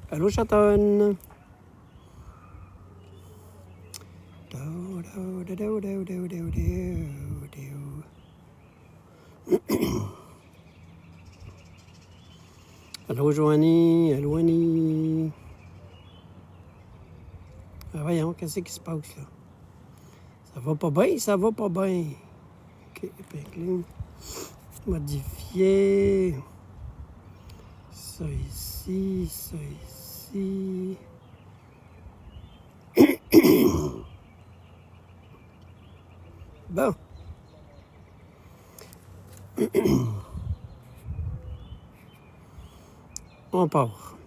Allô, chatonne. Allô, Joanie. Allô, Annie. Ah, voyons, qu'est-ce qui se passe, là? Ça va pas bien, ça va pas bien. OK, épingler. Modifier. Ça ici, ça ici. Bon. On part.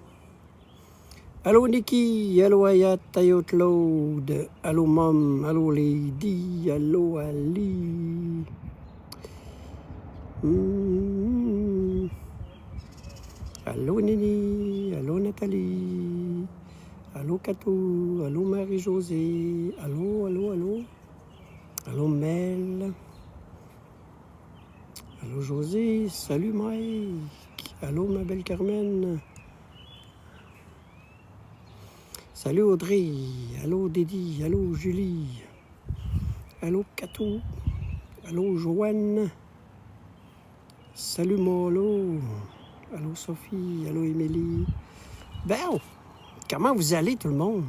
Allô, Nikki. Allô, Ayat. Ayot Claude. Allô, Mom. Allô, Lady. Allô, Ali. Allô, Nini. Allô, Nathalie. Allô, Katou. Allô, Marie-Josée. Allô, allô, allô. Allô, Mel. Allô, Josée. Salut, Mike. Allô, ma belle Carmen. Salut, Audrey. Allô, Dédi. Allô, Julie. Allô, Katou. Allô, Joanne. Salut, Molo. Allô, Sophie. Allô, Émilie. Ben, comment vous allez, tout le monde?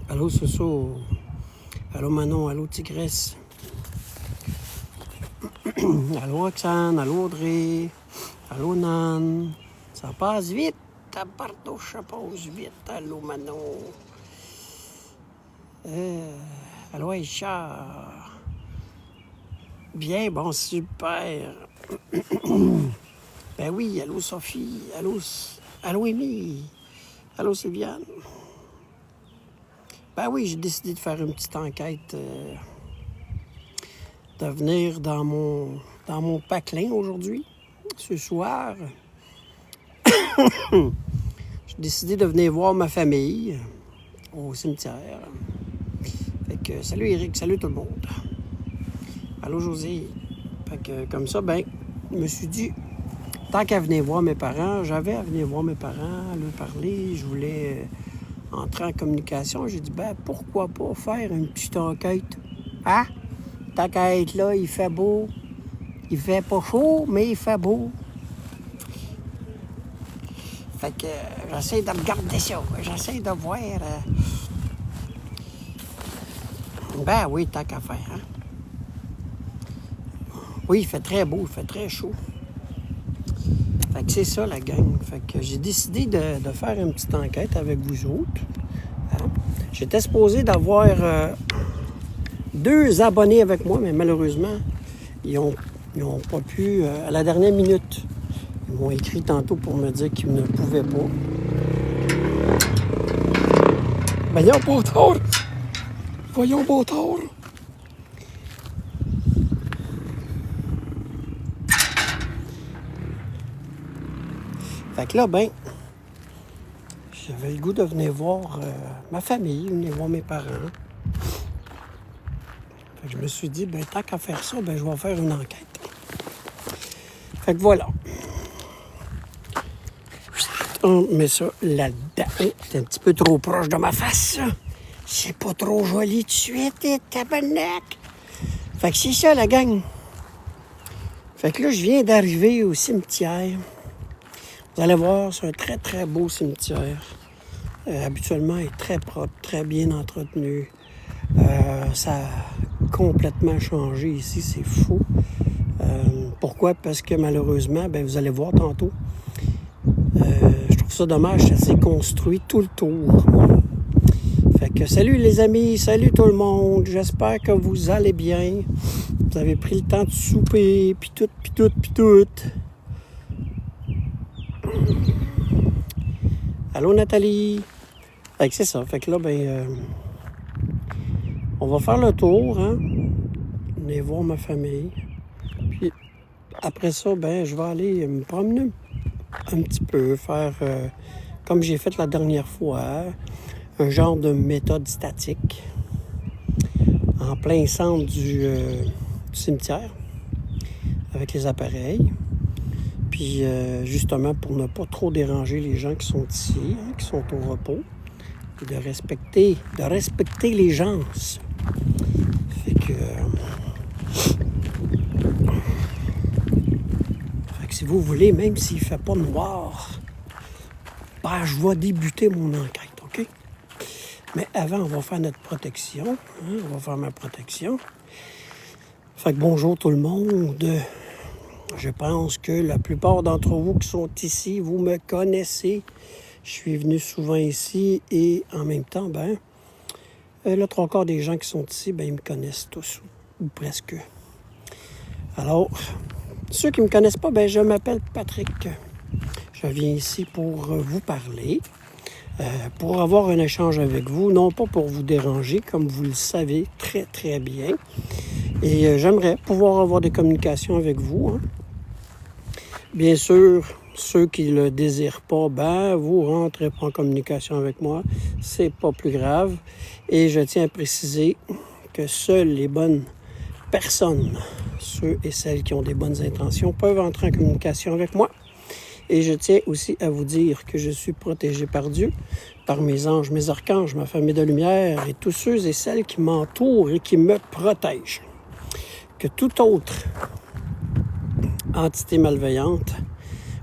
Allô, Soso. Allô, Manon. Allô, Tigresse. Allô, Oxane. Allô, Audrey. Allô, Nan. Ça passe vite. Tabarnouche, ça passe vite. Allô, Manon. Allô, Aïcha. Bien, bon, super. Ben oui, allô, Sophie. Allô, Amy. Allô, Sylviane. Ben oui, j'ai décidé de faire une petite enquête, de venir dans mon patelin aujourd'hui, ce soir. J'ai décidé de venir voir ma famille au cimetière. Fait que, salut Eric, salut tout le monde. Allô, José. Fait que, comme ça, ben, je me suis dit, tant qu'à venir voir mes parents, j'avais à venir voir mes parents, leur parler, je voulais entrer en communication. J'ai dit, ben, pourquoi pas faire une petite enquête? Hein? Tant qu'à être là, il fait beau. Il fait pas chaud, mais il fait beau. Fait que j'essaie de regarder ça. J'essaie de voir. Ben oui, tant qu'à faire. Hein? Oui, il fait très beau, il fait très chaud. Fait que c'est ça, la gang. Fait que j'ai décidé de faire une petite enquête avec vous autres. Hein? J'étais supposé d'avoir 2 abonnés avec moi, mais malheureusement, ils ont pas pu, à la dernière minute. Ils m'ont écrit tantôt pour me dire qu'ils ne pouvaient pas. Voyons, Beautard! Voyons, Beautard! Fait que là, ben, j'avais le goût de venir voir ma famille, venir voir mes parents. Fait que je me suis dit, ben, tant qu'à faire ça, ben, je vais faire une enquête. Fait que voilà. On met ça là-dedans. C'est un petit peu trop proche de ma face, ça. C'est pas trop joli de suite, tabarnak. Fait que c'est ça, la gang. Fait que là, je viens d'arriver au cimetière. Vous allez voir, c'est un très, très beau cimetière. Habituellement, il est très propre, très bien entretenu. Ça a complètement changé ici, c'est fou. Pourquoi? Parce que malheureusement, ben, vous allez voir tantôt, je trouve ça dommage, ça s'est construit tout le tour. Fait que salut les amis, salut tout le monde, j'espère que vous allez bien. Vous avez pris le temps de souper, puis tout, puis tout, puis tout. Allô Nathalie? Fait que c'est ça, fait que là, ben, on va faire le tour, hein. Venir voir ma famille. Puis après ça, ben, je vais aller me promener un petit peu, faire comme j'ai fait la dernière fois, un genre de méthode statique en plein centre du cimetière avec les appareils. Puis justement pour ne pas trop déranger les gens qui sont ici, qui sont au repos, et de respecter les gens. Fait que si vous voulez, même s'il ne fait pas noir, ben, je vais débuter mon enquête, OK? Mais avant, on va faire notre protection. On va faire ma protection. Fait que bonjour tout le monde. Je pense que la plupart d'entre vous qui sont ici, vous me connaissez. Je suis venu souvent ici et en même temps, le trois quarts des gens qui sont ici, ils me connaissent tous, ou presque. Alors, ceux qui ne me connaissent pas, je m'appelle Patrick. Je viens ici pour vous parler, pour avoir un échange avec vous, non pas pour vous déranger, comme vous le savez très, très bien. Et j'aimerais pouvoir avoir des communications avec vous. Bien sûr, ceux qui ne le désirent pas, vous rentrez pas en communication avec moi. C'est pas plus grave. Et je tiens à préciser que seules les bonnes personnes, ceux et celles qui ont des bonnes intentions, peuvent entrer en communication avec moi. Et je tiens aussi à vous dire que je suis protégé par Dieu, par mes anges, mes archanges, ma famille de lumière et tous ceux et celles qui m'entourent et qui me protègent. Que toute autre entité malveillante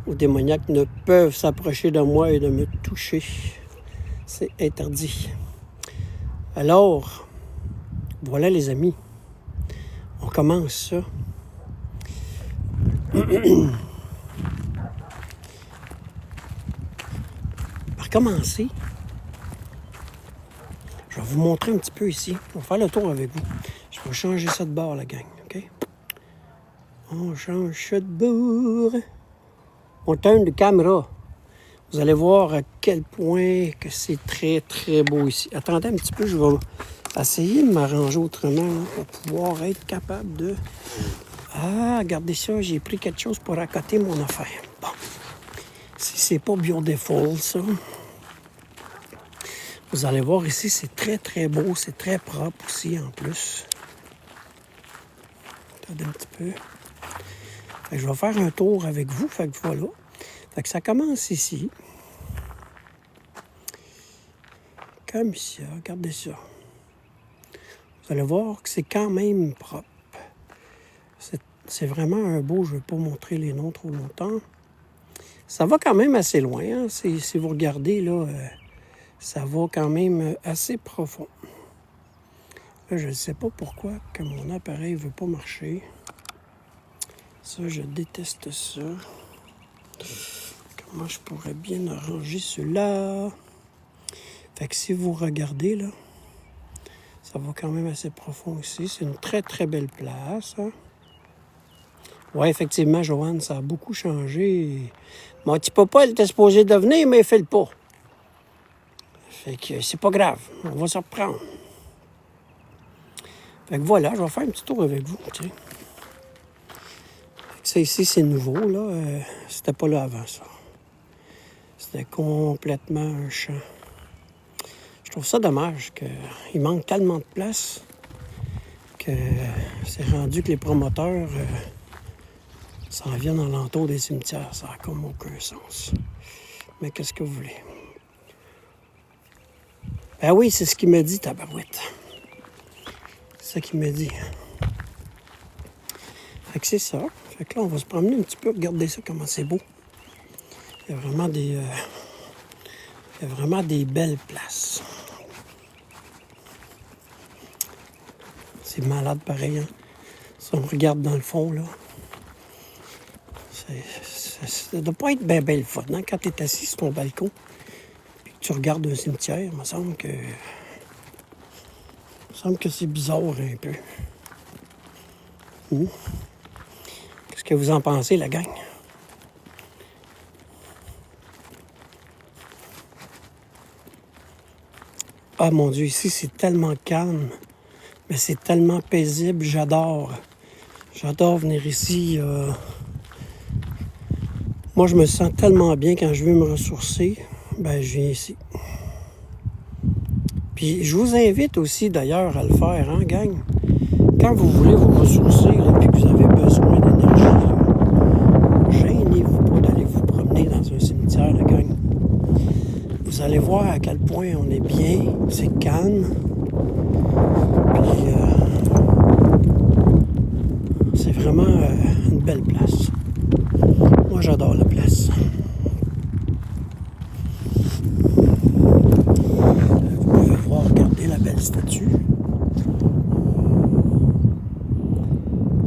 ou démoniaque ne peuvent s'approcher de moi et de me toucher. C'est interdit. Alors, voilà les amis. On commence ça. Par commencer, je vais vous montrer un petit peu ici. On va faire le tour avec vous. Je vais changer ça de bord, la gang, OK? On change ça de bord. On tourne de caméra. Vous allez voir à quel point que c'est très, très beau ici. Attendez un petit peu, je vais essayer de m'arranger autrement pour pouvoir être capable de... Ah, regardez ça, j'ai pris quelque chose pour accoter mon affaire. Bon, si c'est pas beautiful, ça. Vous allez voir ici, c'est très, très beau. C'est très propre aussi, en plus. Attendez un petit peu. Fait que je vais faire un tour avec vous. Fait que voilà. Fait que ça commence ici. Comme ça. Regardez ça. Vous allez voir que c'est quand même propre. C'est vraiment un beau. Je ne vais pas montrer les noms trop longtemps. Ça va quand même assez loin. Hein? Si vous regardez, là, ça va quand même assez profond. Là, je ne sais pas pourquoi que mon appareil ne veut pas marcher. Ça, je déteste ça. Comment je pourrais bien arranger cela? Fait que si vous regardez, là, ça va quand même assez profond ici. C'est une très, très belle place. Hein? Oui, effectivement, Joanne, ça a beaucoup changé. Mon petit papa, il était supposé de venir, mais il fait le pas. Fait que c'est pas grave. On va se reprendre. Fait que voilà, je vais faire un petit tour avec vous. Tiens. Ça ici, c'est nouveau, là. C'était pas là avant, ça. C'était complètement un champ. Je trouve ça dommage qu'il manque tellement de place que c'est rendu que les promoteurs s'en viennent alentour des cimetières. Ça n'a comme aucun sens. Mais qu'est-ce que vous voulez? Ben oui, c'est ce qu'il m'a dit, tabarouette. C'est ça qu'il m'a dit. Fait que c'est ça. Fait que là, on va se promener un petit peu. Regardez ça, comment c'est beau. Il y a vraiment des belles places. C'est malade pareil, hein? Si on regarde dans le fond, là, ça ne doit pas être bien le fun, hein? Quand tu es assis sur ton balcon et que tu regardes un cimetière, il me semble que c'est bizarre un peu. Qu'est-ce que vous en pensez, la gang? Ah mon Dieu, ici c'est tellement calme, mais c'est tellement paisible, j'adore. J'adore venir ici. Moi je me sens tellement bien quand je veux me ressourcer. ben je viens ici. Puis je vous invite aussi d'ailleurs à le faire, hein, gang. Quand vous voulez vous ressourcer, là, puis que vous avez besoin d'énergie, là, gênez-vous pas d'aller vous promener dans un cimetière, la gang. Vous allez voir à quel point on est bien, c'est calme. Puis c'est vraiment une belle place. Moi, j'adore la place. Vous pouvez voir, regarder la belle statue.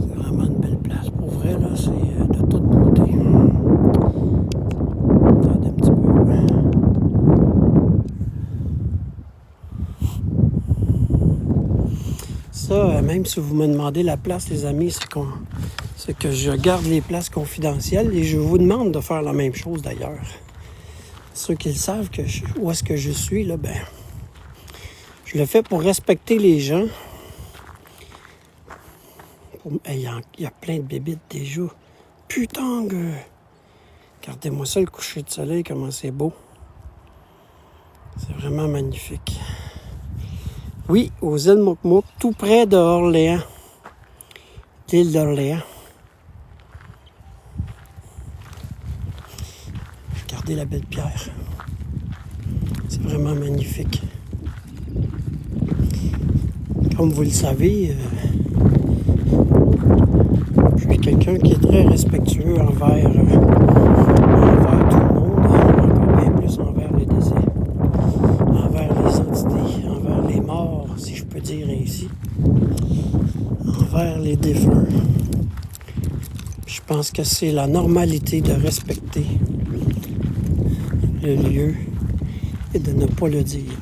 C'est vraiment une belle place. Pour vrai, là, c'est de toute beauté. Attendez un petit peu. Ça, même si vous me demandez la place, les amis, c'est que je garde les places confidentielles et je vous demande de faire la même chose d'ailleurs. Ceux qui le savent où est-ce que je suis, là, ben, je le fais pour respecter les gens. Il y a plein de bébites déjà. Putain, regardez-moi ça, le coucher de soleil, comment c'est beau. C'est vraiment magnifique. Oui, aux îles Mouk-Mouk, tout près d'Orléans. L'île d'Orléans. Regardez la belle pierre. C'est vraiment magnifique. Comme vous le savez, je suis quelqu'un qui est très respectueux envers tout le monde, encore bien plus envers les décès, envers les entités, envers les morts, si je peux dire ainsi, envers les défunts. Je pense que c'est la normalité de respecter le lieu et de ne pas le dire.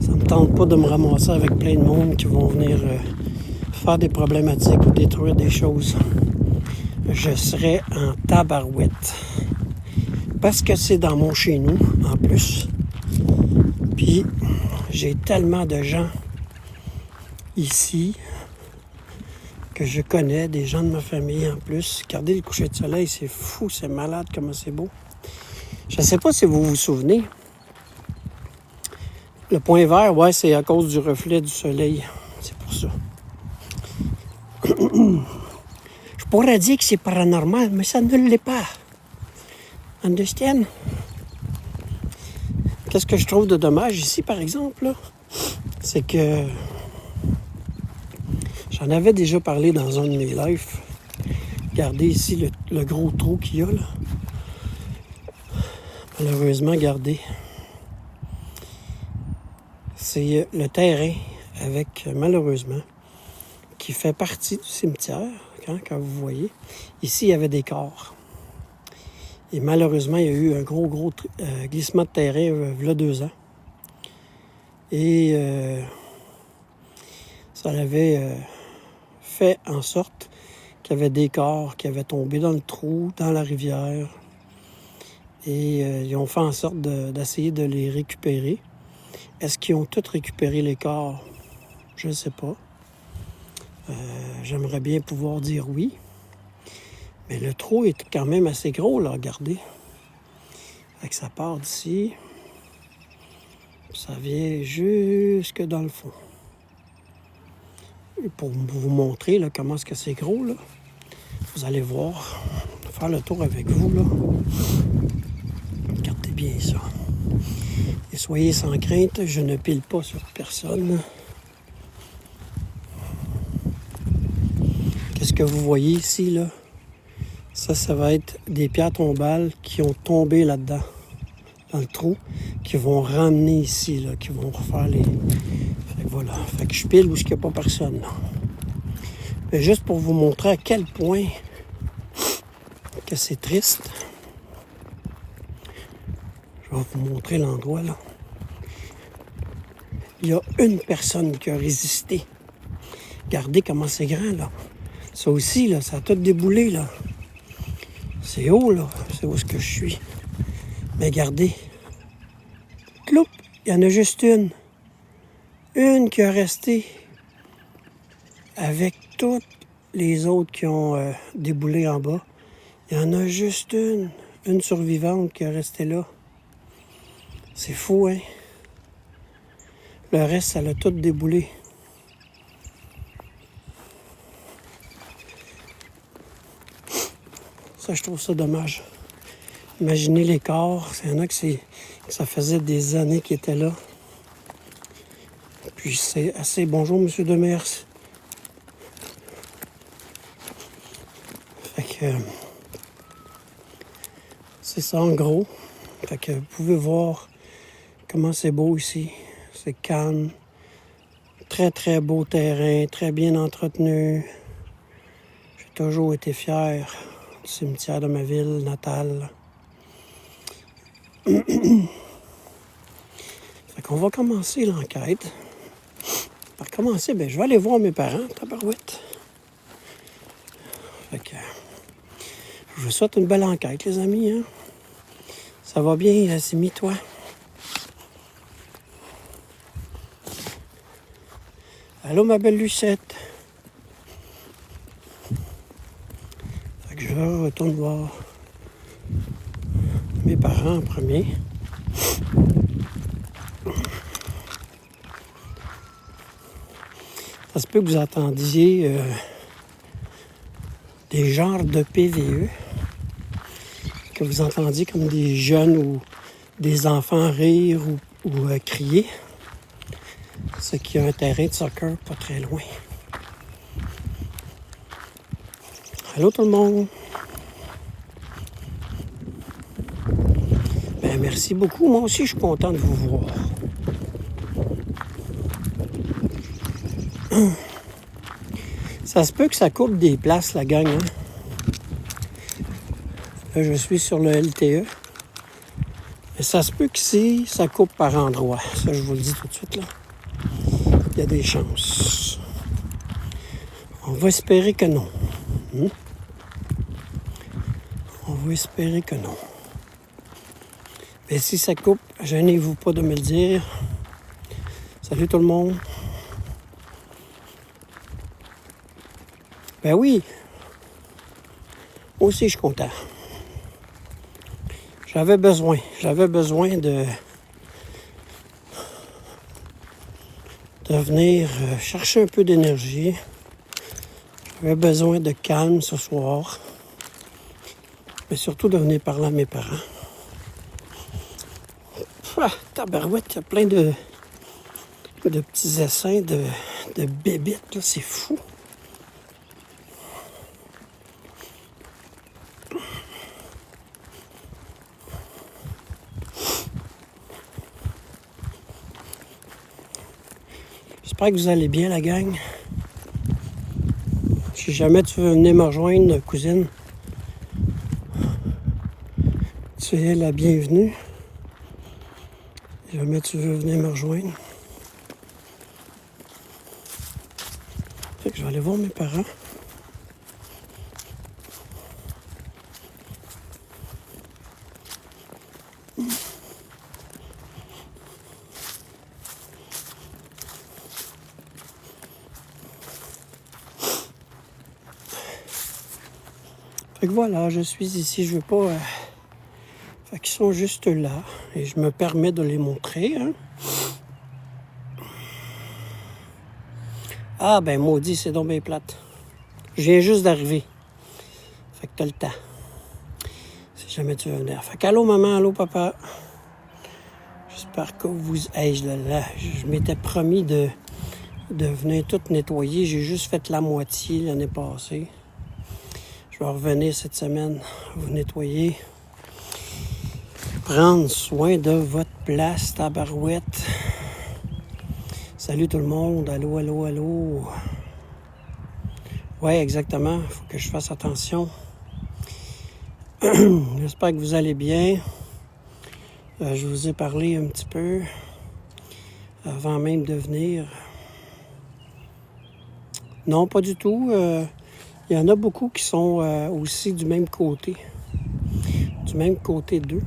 Ça ne me tente pas de me ramasser avec plein de monde qui vont venir faire des problématiques ou détruire des choses. Je serais en tabarouette. Parce que c'est dans mon chez nous, en plus. Puis, j'ai tellement de gens ici que je connais, des gens de ma famille en plus. Regardez le coucher de soleil, c'est fou, c'est malade, comment c'est beau. Je ne sais pas si vous vous souvenez. Le point vert, ouais, c'est à cause du reflet du soleil. C'est pour ça. Je pourrais dire que c'est paranormal, mais ça ne l'est pas. Understand? Qu'est-ce que je trouve de dommage ici, par exemple, là? C'est que j'en avais déjà parlé dans un de mes lives. Regardez ici le gros trou qu'il y a, là. Malheureusement, regardez. C'est le terrain avec, malheureusement, qui fait partie du cimetière, quand vous voyez. Ici, il y avait des corps. Et malheureusement, il y a eu un gros glissement de terrain il y a 2 ans. Et ça avait fait en sorte qu'il y avait des corps qui avaient tombé dans le trou, dans la rivière. Et ils ont fait en sorte d'essayer de les récupérer. Est-ce qu'ils ont tous récupéré les corps? Je ne sais pas. J'aimerais bien pouvoir dire oui. Mais le trou est quand même assez gros, là, regardez. Fait que ça part d'ici. Ça vient jusque dans le fond. Et pour vous montrer là, comment est-ce que c'est gros, là, vous allez voir. Faire le tour avec vous, là. Regardez bien ça. Et soyez sans crainte, je ne pile pas sur personne. Qu'est-ce que vous voyez ici, là? Ça va être des pierres tombales qui ont tombé là-dedans, dans le trou, qui vont ramener ici, là, qui vont refaire les... Fait que voilà. Fait que je pile où il n'y a pas personne, là. Mais juste pour vous montrer à quel point que c'est triste. Je vais vous montrer l'endroit, là. Il y a une personne qui a résisté. Regardez comment c'est grand, là. Ça aussi, là, ça a tout déboulé, là. C'est haut, là. C'est où est-ce que je suis. Mais regardez. Cloup, il y en a juste une. Une qui a resté avec toutes les autres qui ont déboulé en bas. Il y en a juste une survivante qui est restée là. C'est fou, hein? Le reste, ça l'a tout déboulé. Ça, je trouve ça dommage. Imaginez l'écart. Il y en a que ça faisait des années qu'ils étaient là. Puis c'est assez... Bonjour, M. Demers. Fait que... c'est ça, en gros. Fait que vous pouvez voir comment c'est beau ici. C'est calme. Très, très beau terrain. Très bien entretenu. J'ai toujours été fier du cimetière de ma ville natale. Fait qu'on va commencer l'enquête. Par commencer, je vais aller voir mes parents, tabarouette. Fait que je vous souhaite une belle enquête, les amis. Hein? Ça va bien, Simi, toi? Allô, ma belle Lucette. Fait que je retourne voir mes parents en premier. Ça se peut que vous entendiez des genres de PVE, que vous entendiez comme des jeunes ou des enfants rire ou crier. C'est qu'il y a un terrain de soccer pas très loin. Allô tout le monde! Merci beaucoup. Moi aussi, je suis content de vous voir. Ça se peut que ça coupe des places, la gang. Hein? Là, je suis sur le LTE. Mais ça se peut qu'ici, ça coupe par endroits. Ça, je vous le dis tout de suite, là. Il y a des chances. On va espérer que non. On va espérer que non. Mais si ça coupe, gênez-vous pas de me le dire. Salut tout le monde. Ben oui. Moi aussi, je suis content. J'avais besoin de venir chercher un peu d'énergie. J'avais besoin de calme ce soir. Mais surtout de venir parler à mes parents. Ah, tabarouette, il y a plein de petits essaims de bébites, là, c'est fou. J'espère que vous allez bien, la gang. Si jamais tu veux venir me rejoindre, cousine, tu es la bienvenue. Si jamais tu veux venir me rejoindre. Fait que je vais aller voir mes parents. Fait que voilà, je suis ici, je veux pas... Fait qu'ils sont juste là, et je me permets de les montrer, hein. Ah ben maudit, c'est donc bien plate. Je viens juste d'arriver. Fait que t'as le temps. Si jamais tu veux venir. Fait que allô maman, allô papa. J'espère que vous... Hey, je m'étais promis de venir tout nettoyer. J'ai juste fait la moitié l'année passée. Je vais revenir cette semaine, vous nettoyer. Prendre soin de votre place, tabarouette. Salut tout le monde, allô, allô, allô. Ouais, exactement, il faut que je fasse attention. J'espère que vous allez bien. Je vous ai parlé un petit peu avant même de venir. Non, pas du tout. Il y en a beaucoup qui sont aussi du même côté. Du même côté d'eux.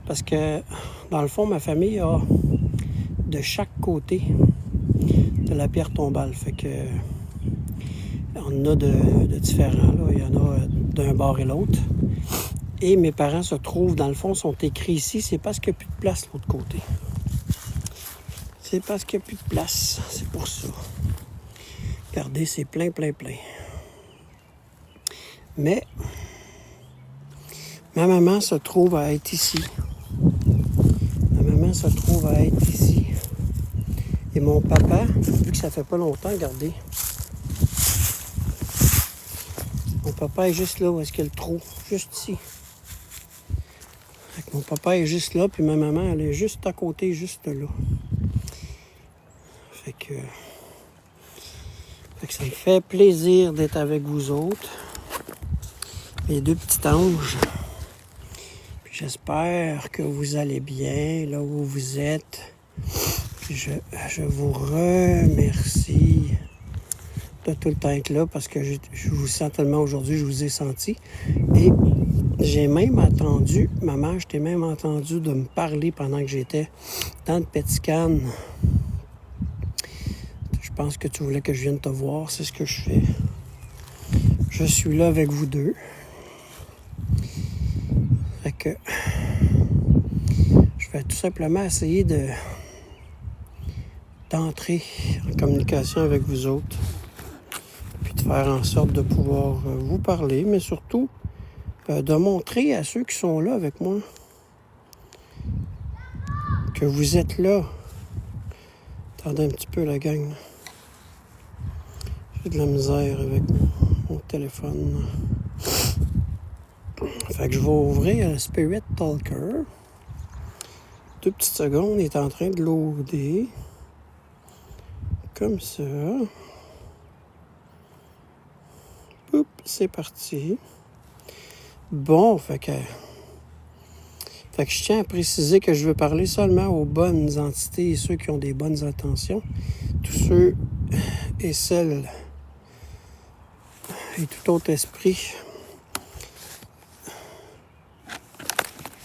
Parce que, dans le fond, ma famille a de chaque côté de la pierre tombale. Fait que on en a de différents. Là. Il y en a d'un bord et l'autre. Et mes parents se trouvent, dans le fond, sont écrits ici. C'est parce qu'il n'y a plus de place de l'autre côté. C'est parce qu'il n'y a plus de place. C'est pour ça. Regardez, c'est plein. Mais ma maman se trouve à être ici. Et mon papa, vu que ça fait pas longtemps, regardez. Mon papa est juste là où est-ce qu'il y a le trou. Juste ici. Fait que mon papa est juste là, puis ma maman, elle est juste à côté, juste là. Fait que ça me fait plaisir d'être avec vous autres. Les deux petits anges. Puis j'espère que vous allez bien là où vous êtes. Puis je vous remercie de tout le temps être là parce que je vous sens tellement aujourd'hui, je vous ai senti. Et j'ai même entendu, maman, je t'ai même entendu de me parler pendant que j'étais dans le Péticane. Je pense que tu voulais que je vienne te voir, c'est ce que je fais. Je suis là avec vous deux. Fait que je vais tout simplement essayer d'entrer en communication avec vous autres. Puis de faire en sorte de pouvoir vous parler, mais surtout de montrer à ceux qui sont là avec moi que vous êtes là. Attendez un petit peu la gang. J'ai de la misère avec mon téléphone. Fait que je vais ouvrir Spirit Talker. 2 petites secondes, il est en train de loader. Comme ça. Oups, c'est parti. Bon, fait que je tiens à préciser que je veux parler seulement aux bonnes entités et ceux qui ont des bonnes intentions. Tous ceux et celles et tout autre esprit.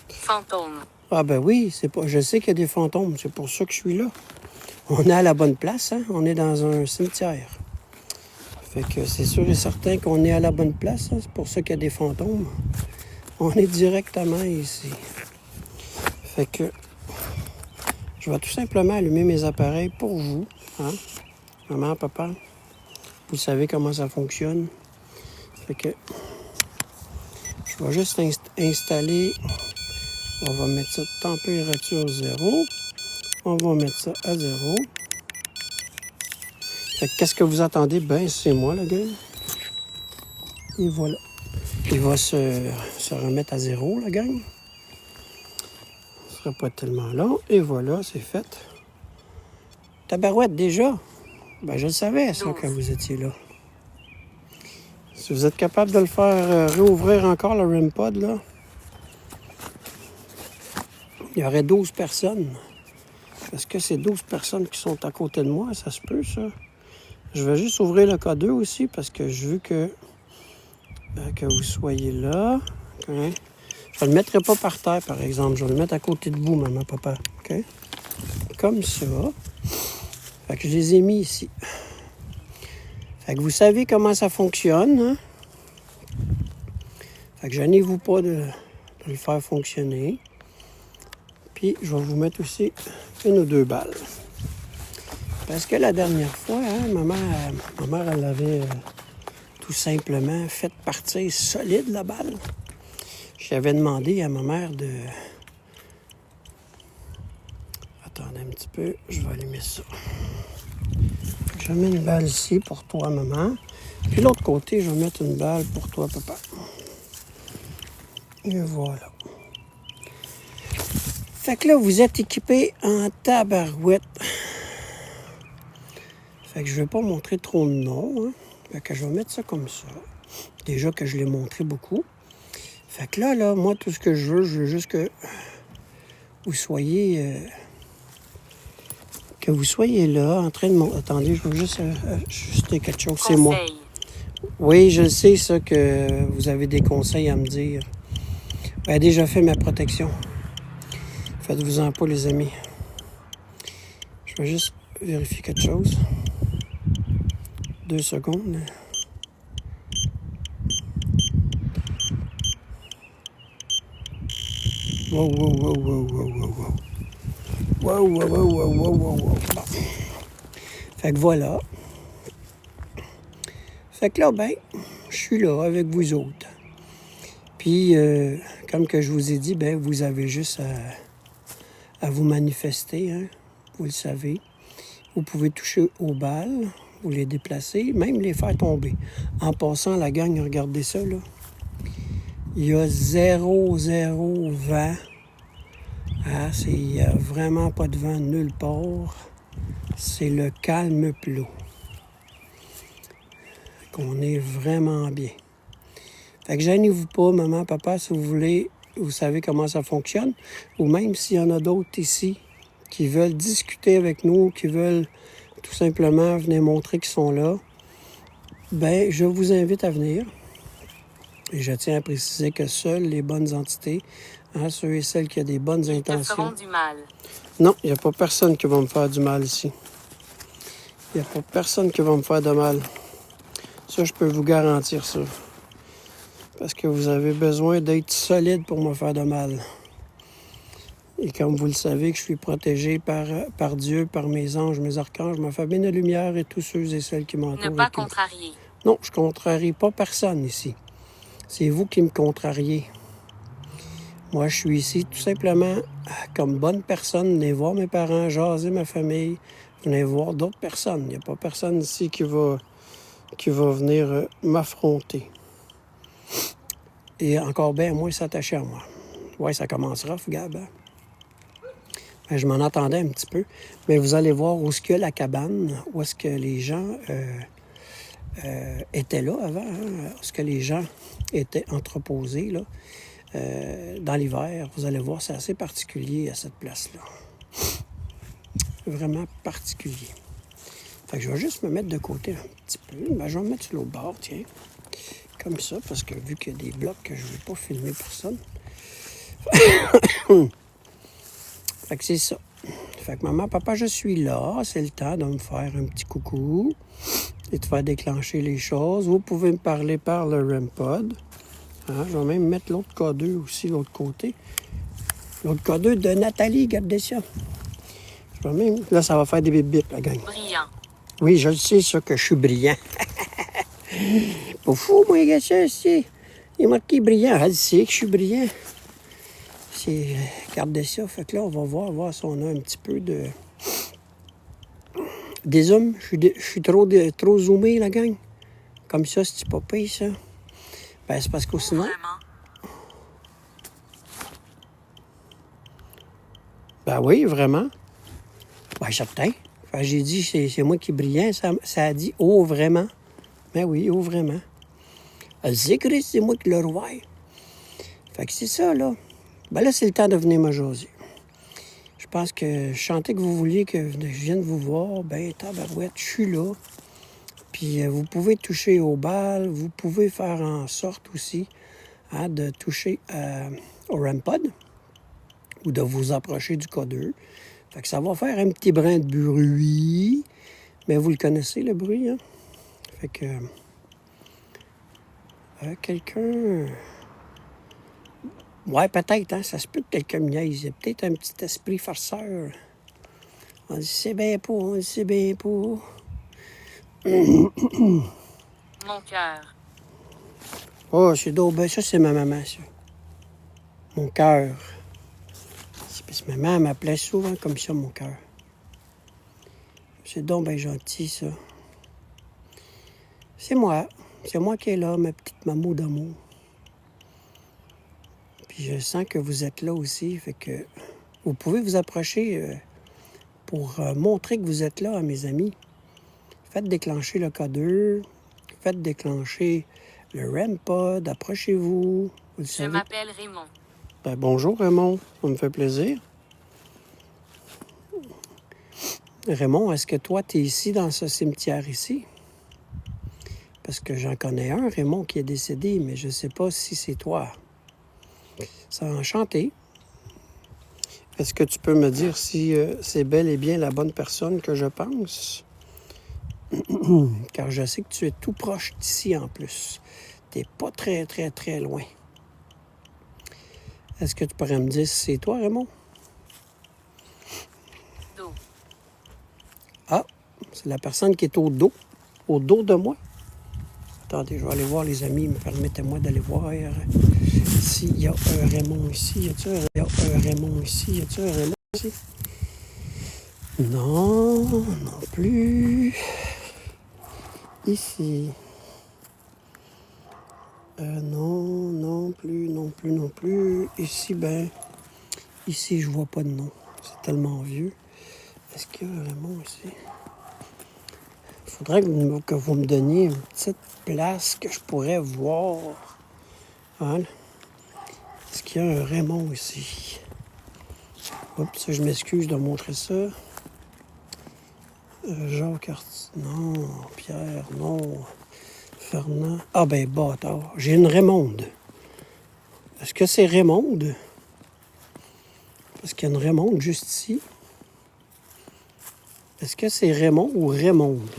Fantôme. Ah ben oui, je sais qu'il y a des fantômes, c'est pour ça que je suis là. On est à la bonne place, hein? On est dans un cimetière. Fait que c'est sûr et certain qu'on est à la bonne place, hein? C'est pour ça qu'il y a des fantômes. On est directement ici. Fait que je vais tout simplement allumer mes appareils pour vous, hein? Maman, papa, vous savez comment ça fonctionne. Fait que je vais juste installer. On va mettre ça température 0. On va mettre ça à 0. Fait que qu'est-ce que vous attendez? Ben, c'est moi, le gars. Et voilà. Il va se remettre à 0, la gang. Ce sera pas tellement long. Et voilà, c'est fait. Tabarouette, déjà? Ben, je le savais, ça, quand vous étiez là. Si vous êtes capable de le faire réouvrir encore, le REM pod, là, il y aurait 12 personnes. Est-ce que c'est 12 personnes qui sont à côté de moi? Ça se peut, ça. Je vais juste ouvrir le K2 aussi parce que je veux que vous soyez là. Okay. Je ne le mettrai pas par terre, par exemple. Je vais le mettre à côté de vous, maman, papa. Okay? Comme ça. Fait que je les ai mis ici. Fait que vous savez comment ça fonctionne. Hein? Fait que gênez-vous pas de le faire fonctionner. Puis, je vais vous mettre aussi 1 ou 2 balles. Parce que la dernière fois, hein, ma mère, elle avait tout simplement fait partir solide la balle. J'avais demandé à ma mère de... Attendez un petit peu, je vais allumer ça. Je mets une balle ici pour toi, maman. Puis l'autre côté, je vais mettre une balle pour toi, papa. Et voilà. Fait que là, vous êtes équipés en tabarouette. Fait que je ne vais pas montrer trop de noms. Hein. Fait que je vais mettre ça comme ça. Déjà que je l'ai montré beaucoup. Fait que là, moi, tout ce que je veux juste que vous soyez... que vous soyez là, en train de... Attendez, je veux juste ajuster quelque chose. C'est moi. Oui, je sais ça que vous avez des conseils à me dire. J'ai déjà fait ma protection. Faites-vous-en pas, les amis. Je vais juste vérifier quelque chose. 2 secondes. Wow, wow, wow, wow, wow, wow, wow. Wow, wow, wow, wow, wow, wow, wow. Bon. Fait que voilà. Fait que là, ben, je suis là avec vous autres. Puis, comme que je vous ai dit, ben, vous avez juste à vous manifester, hein. Vous le savez. Vous pouvez toucher aux balles, vous les déplacer, même les faire tomber. En passant, la gang, regardez ça, là. Il y a zéro vent. Ah, il n'y a vraiment pas de vent nulle part. C'est le calme plat. Qu'on est vraiment bien. Fait que gênez-vous pas, maman, papa, si vous voulez, vous savez comment ça fonctionne. Ou même s'il y en a d'autres ici qui veulent discuter avec nous, qui veulent tout simplement venir montrer qu'ils sont là, ben je vous invite à venir. Et je tiens à préciser que seules les bonnes entités, hein, ceux et celles qui ont des bonnes intentions... Ils te feront du mal. Non, il n'y a pas personne qui va me faire du mal ici. Il n'y a pas personne qui va me faire de mal. Ça, je peux vous garantir ça. Parce que vous avez besoin d'être solide pour me faire de mal. Et comme vous le savez, que je suis protégé par Dieu, par mes anges, mes archanges, ma famille de lumière et tous ceux et celles qui m'entourent. Ne pas contrarier. Non, je ne contrarie pas personne ici. C'est vous qui me contrariez. Moi, je suis ici tout simplement comme bonne personne. Venez voir mes parents, jaser ma famille. Venez voir d'autres personnes. Il n'y a pas personne ici qui va venir m'affronter. Et encore bien moins s'attacher à moi. Oui, ça commencera, Gab. Hein? Ben, je m'en attendais un petit peu. Mais vous allez voir où est-ce que la cabane, où est-ce que les gens étaient là avant, hein? Où est-ce que les gens étaient entreposés là, dans l'hiver. Vous allez voir, c'est assez particulier à cette place-là. Vraiment particulier. Fait que je vais juste me mettre de côté un petit peu. Ben, je vais me mettre sur l'autre bord, tiens. Comme ça, parce que vu qu'il y a des blocs que je ne vais pas filmer personne. Fait que c'est ça. Fait que maman, papa, je suis là. C'est le temps de me faire un petit coucou et de faire déclencher les choses. Vous pouvez me parler par le REM-Pod. Hein, je vais même mettre l'autre K2 aussi, l'autre côté. L'autre K2 de Nathalie, regardez ça. Je vais même... Là, ça va faire des bip-bip, la gang. Brillant. Oui, je le sais, ça, que je suis brillant. Pas fou, moi, gars, ça, c'est... Il est marqué brillant. Elle sait que je suis brillant. C'est... Regardez ça. Fait que là, on va voir si on a un petit peu de... Des zooms. Je suis trop zoomé, la gang. Comme ça, c'est pas pire, ça. Ben, c'est parce que sinon... Vraiment. Ben oui, vraiment. Ben, certain. Enfin, j'ai dit, c'est moi qui est brillant. Ça a dit, oh, vraiment. Ben oui, oh, vraiment. Elle sait, Chris, c'est moi qui le roi. Fait que c'est ça, là. Ben là, c'est le temps de venir me jaser. Je pense que je sentais que vous vouliez que je vienne vous voir. Ben, tabarouette, je suis là. Puis vous pouvez toucher aux balles. Vous pouvez faire en sorte aussi de toucher au REM-Pod ou de vous approcher du K2. Fait que ça va faire un petit brin de bruit. Mais vous le connaissez, le bruit, hein? Fait que... quelqu'un... Ouais, peut-être, hein? Ça se peut que quelqu'un me niaise. Il y a peut-être un petit esprit farceur. On dit, c'est bien pas, on dit, c'est bien pas. Mon cœur. Oh, c'est donc ben ça, c'est ma maman, ça. Mon cœur. C'est parce que ma maman m'appelait souvent comme ça, mon cœur. C'est donc bien gentil, ça. C'est moi. C'est moi qui est là, ma petite maman d'amour. Puis je sens que vous êtes là aussi, fait que vous pouvez vous approcher pour montrer que vous êtes là à mes amis. Faites déclencher le K2, faites déclencher le REM-Pod, approchez-vous. Vous le savez. Je m'appelle Raymond. Ben, bonjour Raymond, ça me fait plaisir. Raymond, est-ce que toi, tu es ici dans ce cimetière ici? Parce que j'en connais un, Raymond, qui est décédé, mais je ne sais pas si c'est toi. Ça a enchanté. Est-ce que tu peux me dire si c'est bel et bien la bonne personne que je pense? Car je sais que tu es tout proche d'ici en plus. Tu n'es pas très, très, très loin. Est-ce que tu pourrais me dire si c'est toi, Raymond? dos, Ah, c'est la personne qui est au dos de moi. Attendez, je vais aller voir les amis. Permettez-moi d'aller voir s'il y a un Raymond ici. Y a-t-il un Raymond ici? Y a-t-il un Raymond ici? Non, non plus. Ici. Non, non plus, non plus, non plus. Ici, ici, je vois pas de nom. C'est tellement vieux. Est-ce qu'il y a un Raymond ici? Il faudrait que vous me donniez une petite place que je pourrais voir. Voilà. Est-ce qu'il y a un Raymond ici? Oups, je m'excuse de montrer ça. Jacques Arti, non. Pierre, non. Fernand. Ah ben, bâtard. J'ai une Raymonde. Est-ce que c'est Raymonde? Parce qu'il y a une Raymonde juste ici. Est-ce que c'est Raymond ou Raymonde?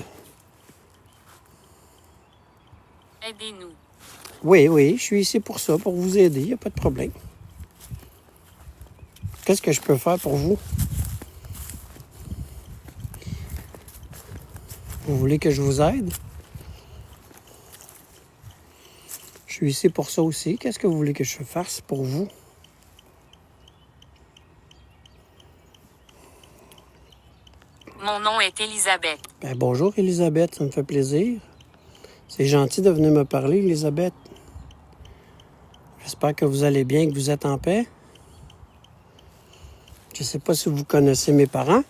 aidez-nous, Oui, oui, je suis ici pour ça, pour vous aider. Il n'y a pas de problème. Qu'est-ce que je peux faire pour vous? Vous voulez que je vous aide? Je suis ici pour ça aussi. Qu'est-ce que vous voulez que je fasse pour vous? mon nom est Elisabeth, Ben, bonjour, Elisabeth, ça me fait plaisir. C'est gentil de venir me parler, Elisabeth. J'espère que vous allez bien, que vous êtes en paix. Je ne sais pas si vous connaissez mes parents.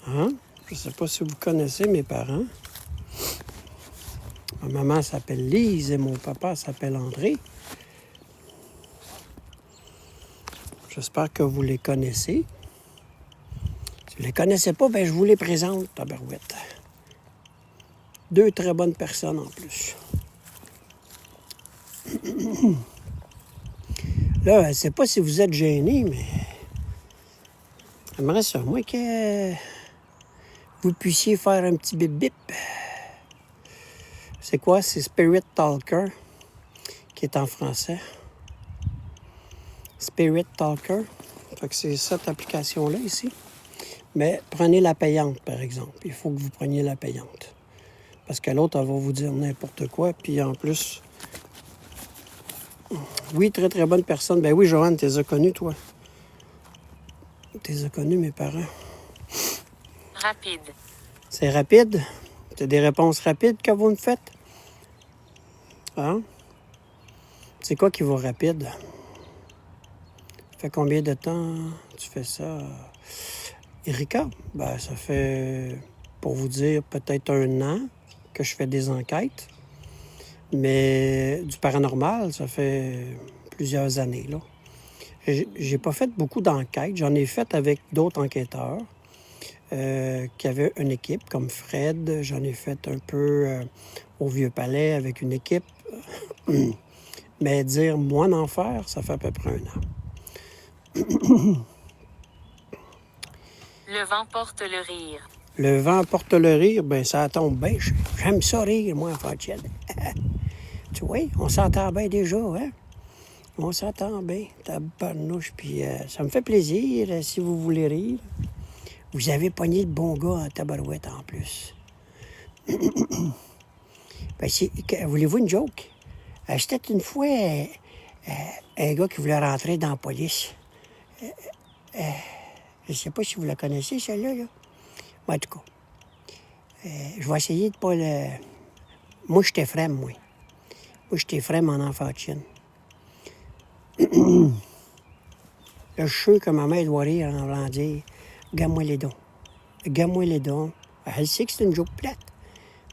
Hein? Je ne sais pas si vous connaissez mes parents. Ma maman s'appelle Lise et mon papa s'appelle André. J'espère que vous les connaissez. Si vous ne les connaissez pas, ben je vous les présente, tabarouette. 2 très bonnes personnes en plus. Là, je ne sais pas si vous êtes gênés, mais j'aimerais ça, moi, que vous puissiez faire un petit bip-bip. C'est quoi? C'est Spirit Talker, qui est en français. Spirit Talker. Fait que c'est cette application-là ici. Mais prenez la payante, par exemple. Il faut que vous preniez la payante. Parce que l'autre, elle va vous dire n'importe quoi. Puis en plus... Oui, très, très bonne personne. Ben oui, Joanne, tu les as connus, toi. Tu les as connus, mes parents. rapide, C'est rapide? C'est des réponses rapides que vous me faites? Hein? C'est quoi qui va rapide? Ça fait combien de temps tu fais ça? Erika? Ben, ça fait, pour vous dire, peut-être 1 an que je fais des enquêtes. Mais du paranormal, ça fait plusieurs années, là. J'ai pas fait beaucoup d'enquêtes. J'en ai fait avec d'autres enquêteurs qui avaient une équipe, comme Fred. J'en ai fait un peu au Vieux-Palais avec une équipe. Mais dire moi d'en faire, ça fait à peu près 1 an. le vent porte le rire, Le vent porte le rire, ben ça tombe bien. J'aime ça rire, moi, en fait. Tu vois, on s'entend bien déjà, hein? On s'entend bien, tabarnouche, puis ça me fait plaisir si vous voulez rire. Vous avez pogné le bon gars en tabarouette en plus. Ben, voulez-vous une joke? C'était une fois un gars qui voulait rentrer dans la police. Je ne sais pas si vous la connaissez, celle-là. Là. En tout cas, je vais essayer de pas le... Moi, j'étais frème, moi. Moi, j'étais frème en enfant de Chine. Là, je suis que ma mère doit rire en voulant dire « Gamme-moi les dons. Gamme-moi les dons. » Elle sait que c'est une joke plate.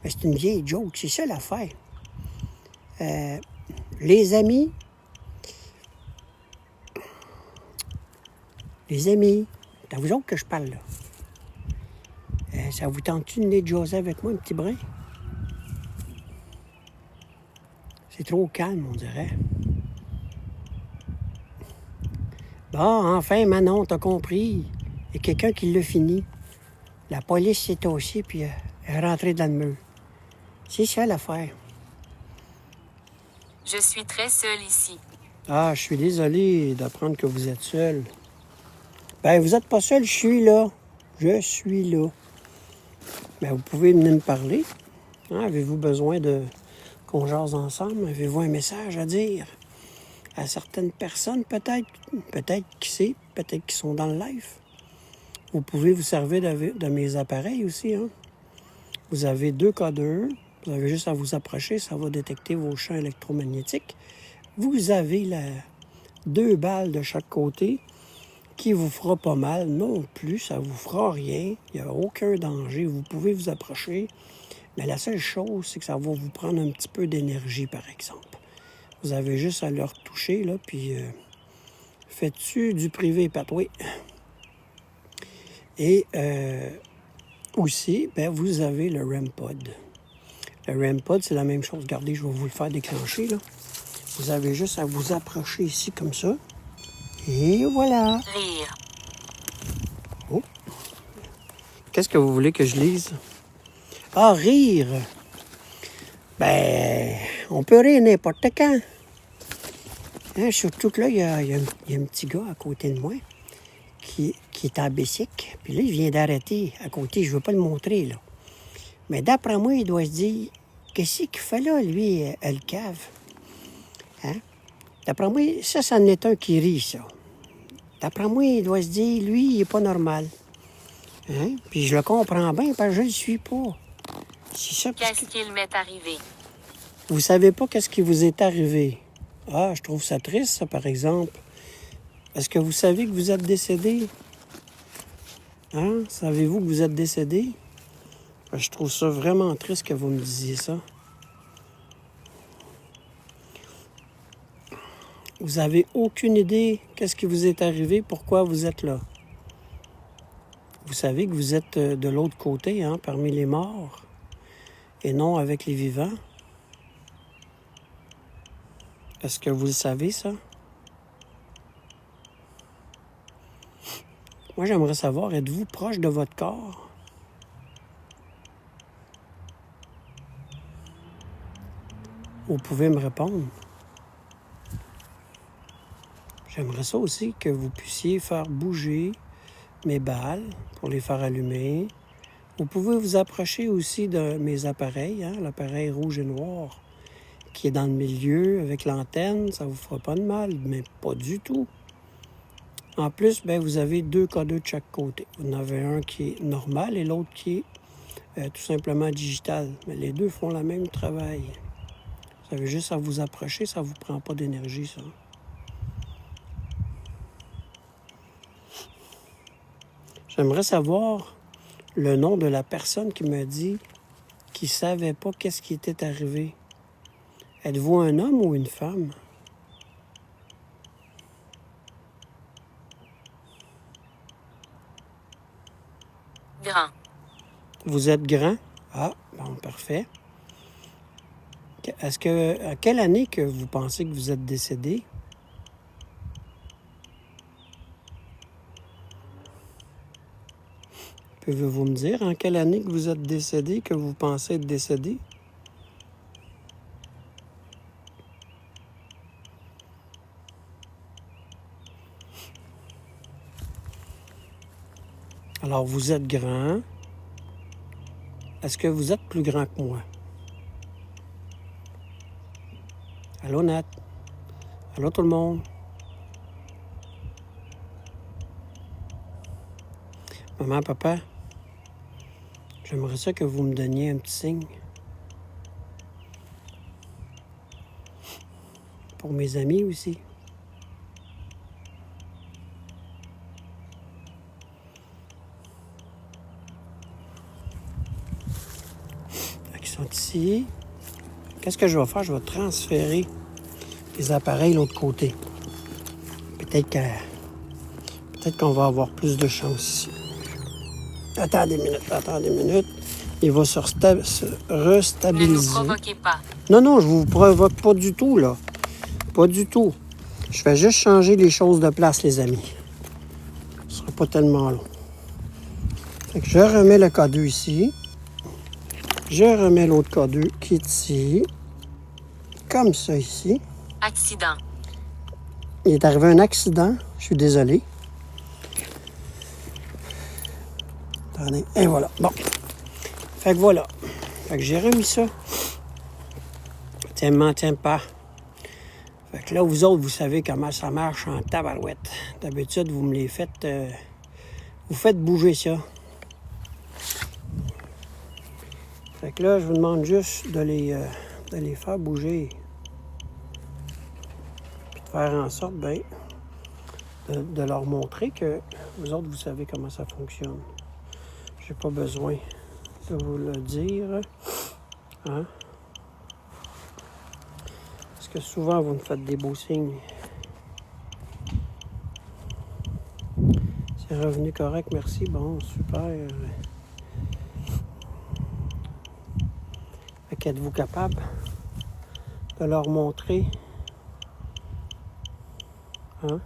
Mais c'est une vieille joke. C'est ça l'affaire. Les amis, c'est à vous autres que je parle, là. Ça vous tente-tu de venir jaser avec moi un petit brin? C'est trop calme, on dirait. Bon, enfin, Manon, t'as compris. Il y a quelqu'un qui l'a fini. La police s'est aussi, puis elle est rentrée dans le mur. C'est ça l'affaire. je suis très seule ici, Ah, je suis désolé d'apprendre que vous êtes seul. Ben, vous n'êtes pas seul, je suis là. Je suis là. Ben, vous pouvez venir me parler. Hein? Avez-vous besoin de qu'on jase ensemble? Avez-vous un message à dire à certaines personnes, peut-être? Peut-être, qui sait? Peut-être qu'ils sont dans le live. Vous pouvez vous servir de mes appareils aussi. Hein? Vous avez 2 codeurs. Vous avez juste à vous approcher. Ça va détecter vos champs électromagnétiques. Vous avez 2 balles de chaque côté qui vous fera pas mal non plus. Ça vous fera rien. Il n'y a aucun danger. Vous pouvez vous approcher. Mais la seule chose, c'est que ça va vous prendre un petit peu d'énergie, par exemple. Vous avez juste à leur toucher, là, puis faites-tu du privé, Pat? Oui. Et aussi, ben, vous avez le REM pod. Le REM pod, c'est la même chose. Regardez, je vais vous le faire déclencher, là. Vous avez juste à vous approcher ici, comme ça. Et voilà. Rire. Oh. Qu'est-ce que vous voulez que je lise? Ah, rire. Ben, on peut rire n'importe quand. Hein, surtout que là, il y a un petit gars à côté de moi qui est en bicycle. Puis là, il vient d'arrêter à côté. Je ne veux pas le montrer, là. Mais d'après moi, il doit se dire, qu'est-ce qu'il fait là, lui, le cave? Hein? D'après moi, ça en est un qui rit, ça. D'après moi, il doit se dire, lui, il n'est pas normal. Hein? Puis je le comprends bien, parce que je ne le suis pas. C'est ça. Qu'est-ce qu'il m'est arrivé? Vous savez pas qu'est-ce qui vous est arrivé. Ah, je trouve ça triste, ça, par exemple. Est-ce que vous savez que vous êtes décédé? Hein? Savez-vous que vous êtes décédé? Je trouve ça vraiment triste que vous me disiez ça. Vous avez aucune idée qu'est-ce qui vous est arrivé, pourquoi vous êtes là. Vous savez que vous êtes de l'autre côté, hein, parmi les morts, et non avec les vivants. Est-ce que vous le savez, ça? Moi, j'aimerais savoir, êtes-vous proche de votre corps? Vous pouvez me répondre. J'aimerais ça aussi que vous puissiez faire bouger mes balles pour les faire allumer. Vous pouvez vous approcher aussi de mes appareils, hein, l'appareil rouge et noir qui est dans le milieu avec l'antenne. Ça ne vous fera pas de mal, mais pas du tout. En plus, ben, vous avez 2 codeurs de chaque côté. Vous en avez un qui est normal et l'autre qui est tout simplement digital. Mais les deux font le même travail. Vous avez juste à vous approcher, ça ne vous prend pas d'énergie, ça. J'aimerais savoir le nom de la personne qui m'a dit qu'il ne savait pas qu'est-ce qui était arrivé. Êtes-vous un homme ou une femme? Grand. Vous êtes grand? Ah, bon, parfait. À quelle année que vous pensez que vous êtes décédé? Pouvez-vous me dire en quelle année que vous êtes décédé, que vous pensez être décédé? Alors, vous êtes grand. Est-ce que vous êtes plus grand que moi? Allô, Nat? Allô, tout le monde? Maman, papa, j'aimerais ça que vous me donniez un petit signe. Pour mes amis aussi. Ils sont ici. Qu'est-ce que je vais faire? Je vais transférer les appareils de l'autre côté. Peut-être qu'on va avoir plus de chance ici. Attendez une minute. Il va se restabiliser. Ne nous provoquez pas. Non, je vous provoque pas du tout, là. Pas du tout. Je vais juste changer les choses de place, les amis. Ce sera pas tellement long. Fait que je remets le K2 ici. Je remets l'autre K2 qui est ici. Comme ça ici. Accident. Il est arrivé un accident. Je suis désolé. Attendez. Et voilà. Bon. Fait que voilà. Fait que j'ai remis ça. Tiens pas. Fait que là, vous autres, vous savez comment ça marche en tabarouette. D'habitude, vous me les faites... vous faites bouger ça. Fait que là, je vous demande juste de les faire bouger. Puis de faire en sorte, ben, de leur montrer que vous autres, vous savez comment ça fonctionne. J'ai pas besoin de vous le dire. Hein? Parce que souvent, vous me faites des beaux signes. C'est revenu correct, merci. Bon, super. Fait qu'êtes-vous capable de leur montrer? Hein?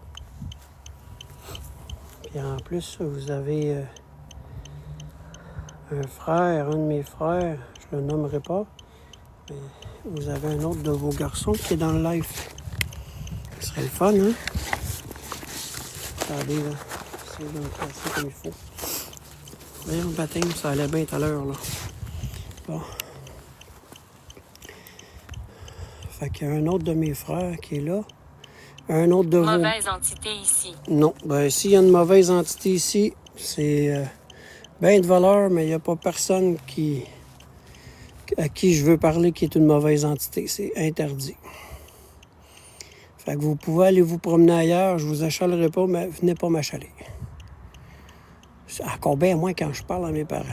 Puis en plus, vous avez un frère, un de mes frères, je le nommerai pas, mais vous avez un autre de vos garçons qui est dans le live. Ce serait le fun, hein? Regardez, là. Essayez de me placer comme il faut. Voyons, le baptême, ça allait bien tout à l'heure, là. Bon. Fait qu'il y a un autre de mes frères qui est là. Un autre de vous. Mauvaise entité ici. Non. Ben, s'il y a une mauvaise entité ici, c'est bien de valeur, mais il n'y a pas personne à qui je veux parler qui est une mauvaise entité. C'est interdit. Fait que vous pouvez aller vous promener ailleurs, je vous achalerai pas, mais venez pas m'achaler. C'est encore bien moins quand je parle à mes parents.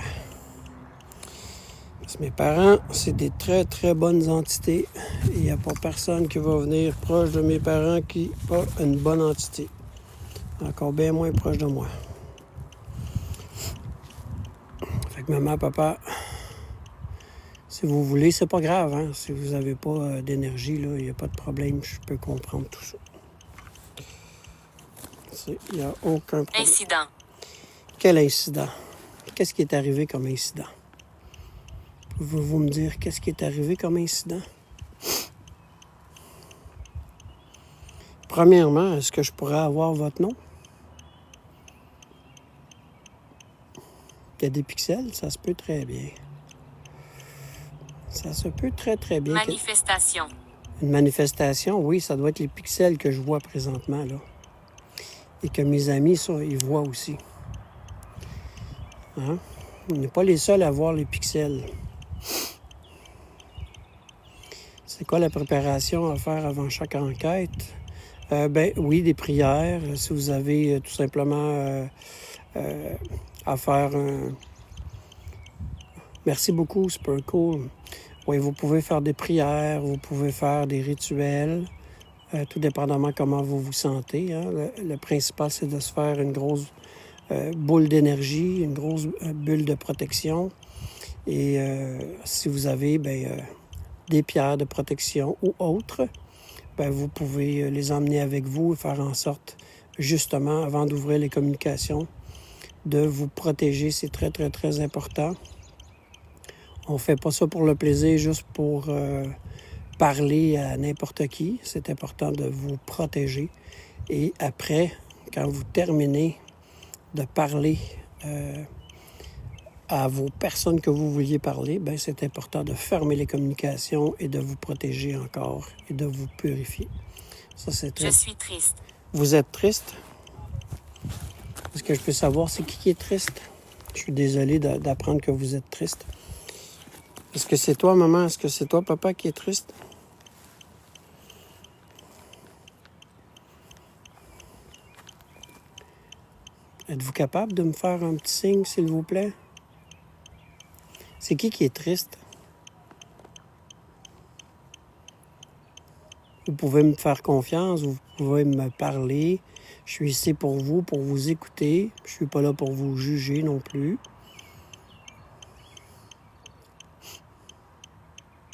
Parce que mes parents, c'est des très, très bonnes entités. Il n'y a pas personne qui va venir proche de mes parents qui n'a pas une bonne entité. Encore bien moins proche de moi. Fait que maman, papa, si vous voulez, c'est pas grave. Hein? Si vous n'avez pas d'énergie, là, il n'y a pas de problème. Je peux comprendre tout ça. Il n'y a aucun problème. Incident. Quel incident? Qu'est-ce qui est arrivé comme incident? Pouvez-vous me dire qu'est-ce qui est arrivé comme incident? Premièrement, est-ce que je pourrais avoir votre nom? Il y a des pixels, ça se peut très bien. Ça se peut très, très bien. Manifestation. Une manifestation, oui, ça doit être les pixels que je vois présentement, là. Et que mes amis, ça, ils voient aussi. Hein? On n'est pas les seuls à voir les pixels. C'est quoi la préparation à faire avant chaque enquête? Ben oui, des prières. Si vous avez tout simplement à faire un... Merci beaucoup, super cool. Oui, vous pouvez faire des prières, vous pouvez faire des rituels, tout dépendamment comment vous vous sentez. Hein. Le principal, c'est de se faire une grosse boule d'énergie, une grosse bulle de protection. Et si vous avez des pierres de protection ou autres, ben, vous pouvez les emmener avec vous et faire en sorte, justement, avant d'ouvrir les communications, de vous protéger. C'est très, très, très important. On ne fait pas ça pour le plaisir, juste pour parler à n'importe qui. C'est important de vous protéger. Et après, quand vous terminez de parler à vos personnes que vous vouliez parler, ben c'est important de fermer les communications et de vous protéger encore et de vous purifier. Ça, c'est très... Je suis triste. Vous êtes triste? Est-ce que je peux savoir c'est qui est triste? Je suis désolé d'apprendre que vous êtes triste. Est-ce que c'est toi, maman? Est-ce que c'est toi, papa, qui est triste? Êtes-vous capable de me faire un petit signe, s'il vous plaît? C'est qui est triste? Vous pouvez me faire confiance, vous pouvez me parler. Je suis ici pour vous écouter. Je suis pas là pour vous juger non plus.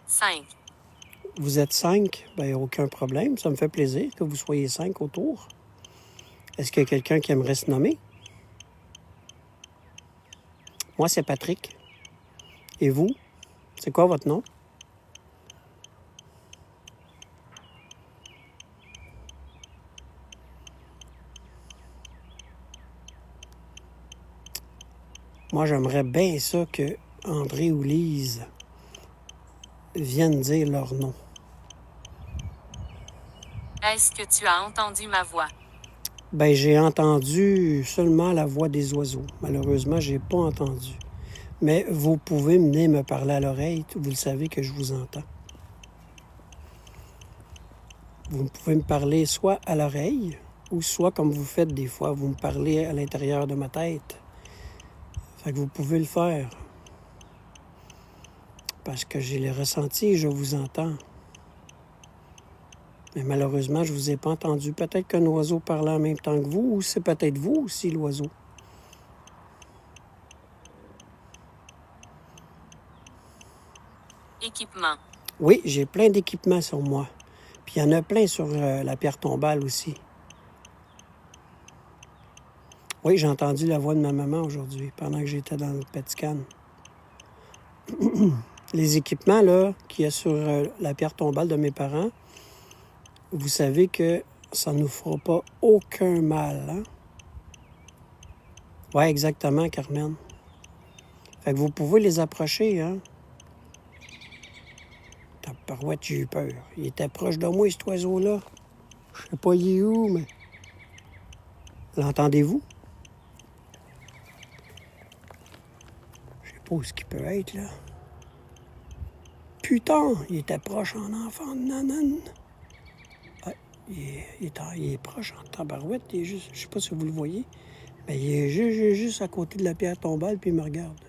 5. Vous êtes 5? Bien, aucun problème. Ça me fait plaisir que vous soyez 5 autour. Est-ce qu'il y a quelqu'un qui aimerait se nommer? Moi, c'est Patrick. Et vous? C'est quoi votre nom? Moi, j'aimerais bien ça que André ou Lise viennent dire leur nom. Est-ce que tu as entendu ma voix? Ben, j'ai entendu seulement la voix des oiseaux. Malheureusement, j'ai pas entendu. Mais vous pouvez venir me parler à l'oreille. Vous le savez que je vous entends. Vous pouvez me parler soit à l'oreille, ou soit comme vous faites des fois, vous me parlez à l'intérieur de ma tête. Fait que vous pouvez le faire. Parce que j'ai le ressenti et je vous entends. Mais malheureusement, je ne vous ai pas entendu. Peut-être qu'un oiseau parlait en même temps que vous, ou c'est peut-être vous aussi, l'oiseau. Équipement. Oui, j'ai plein d'équipements sur moi. Puis il y en a plein sur la pierre tombale aussi. Oui, j'ai entendu la voix de ma maman aujourd'hui, pendant que j'étais dans le Pétican. Les équipements là qu'il y a sur la pierre tombale de mes parents, vous savez que ça ne nous fera pas aucun mal. Hein? Oui, exactement, Carmen. Fait que vous pouvez les approcher, hein? Tabarouette, j'ai eu peur. Il était proche de moi, cet oiseau-là. Je sais pas il est où, mais... L'entendez-vous? Je sais pas où ce qu'il peut être, là. Putain, il était proche en enfant de nanane. Ah, il est proche en tabarouette. Il est juste, je sais pas si vous le voyez, mais il est juste à côté de la pierre tombale, puis il me regarde.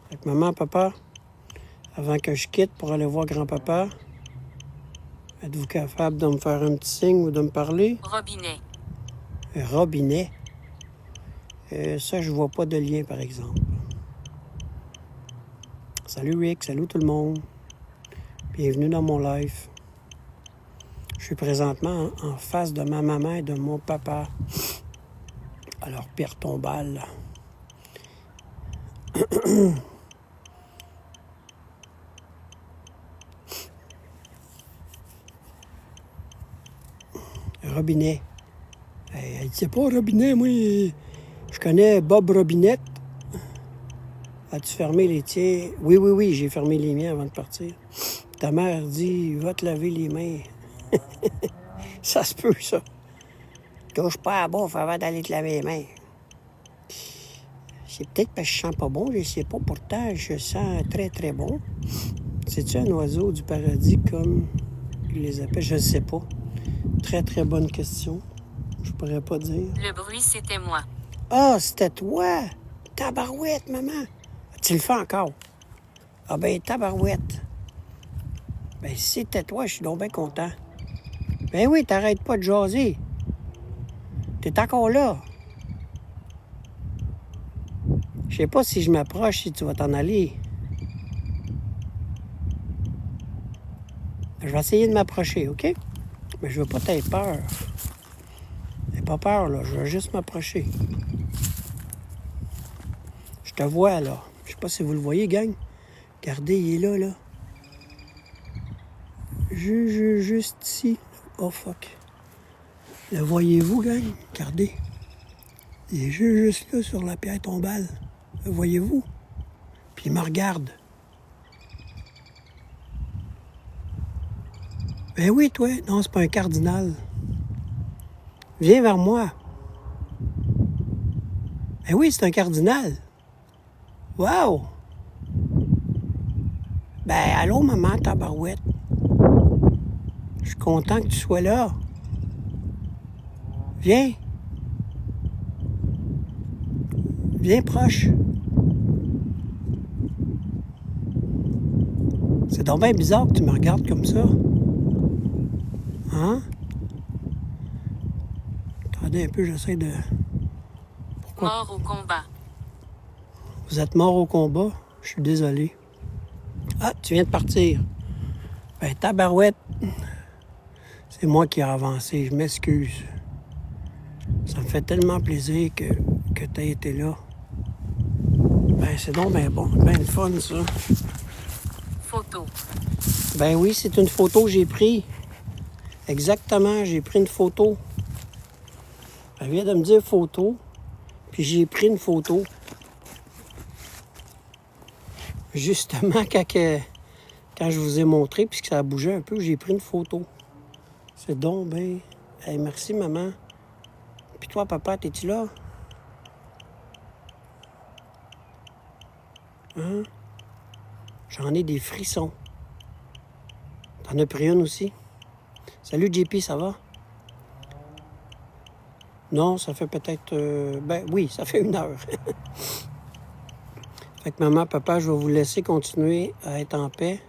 Fait que maman, papa, avant que je quitte pour aller voir grand-papa, êtes-vous capable de me faire un petit signe ou de me parler? Robinet. Un robinet. Ça, je vois pas de lien, par exemple. Salut Rick, salut tout le monde. Bienvenue dans mon live. Je suis présentement en face de ma maman et de mon papa. Alors, pierre tombale. Robinet. Elle dit, c'est pas Robinet, moi. Je connais Bob Robinette. As-tu fermé les tiens? Oui, j'ai fermé les miens avant de partir. Ta mère dit, va te laver les mains. Ça se peut, ça. Touche pas à la bouffe avant d'aller te laver les mains. C'est peut-être parce que je sens pas bon, je sais pas. Pourtant, je sens très, très bon. C'est-tu un oiseau du paradis comme ils les appellent? Je ne sais pas. Très, très bonne question. Je pourrais pas dire. Le bruit, c'était moi. Ah, c'était toi! Tabarouette, maman! Tu le fais encore? Ah ben, tabarouette. Ben, si c'était toi, je suis donc bien content. Ben oui, t'arrêtes pas de jaser. T'es encore là. Je sais pas si je m'approche, si tu vas t'en aller. Je vais essayer de m'approcher, OK? Mais je veux pas t'aider peur. N'aie pas peur, là. Je veux juste m'approcher. Je te vois, là. Je sais pas si vous le voyez, gang. Regardez, il est là, là. Juste ici. Oh, fuck. Le voyez-vous, gang? Regardez. Il est juste là, sur la pierre tombale. Le voyez-vous? Puis il me regarde. Ben oui, toi. Non, c'est pas un cardinal. Viens vers moi. Ben oui, c'est un cardinal. Wow! Ben, allô, maman, tabarouette. Je suis content que tu sois là. Viens. Viens proche. C'est donc bien bizarre que tu me regardes comme ça. Hein? Attendez un peu, j'essaie de... Pourquoi? Mort au combat. Vous êtes mort au combat? Je suis désolé. Ah, tu viens de partir. Ben, tabarouette. C'est moi qui ai avancé, je m'excuse. Ça me fait tellement plaisir que tu aies été là. Ben, c'est donc ben bon, ben le fun, ça. Photo. Ben oui, c'est une photo que j'ai prise. Exactement, j'ai pris une photo. Elle vient de me dire photo, puis j'ai pris une photo. Justement, quand je vous ai montré, puisque ça a bougé un peu, j'ai pris une photo. C'est donc ben... Hey, merci, maman. Puis toi, papa, t'es-tu là? Hein? J'en ai des frissons. T'en as pris une aussi? Salut, JP, ça va? Non, ça fait peut-être... ben oui, ça fait 1 heure. Fait que maman, papa, je vais vous laisser continuer à être en paix.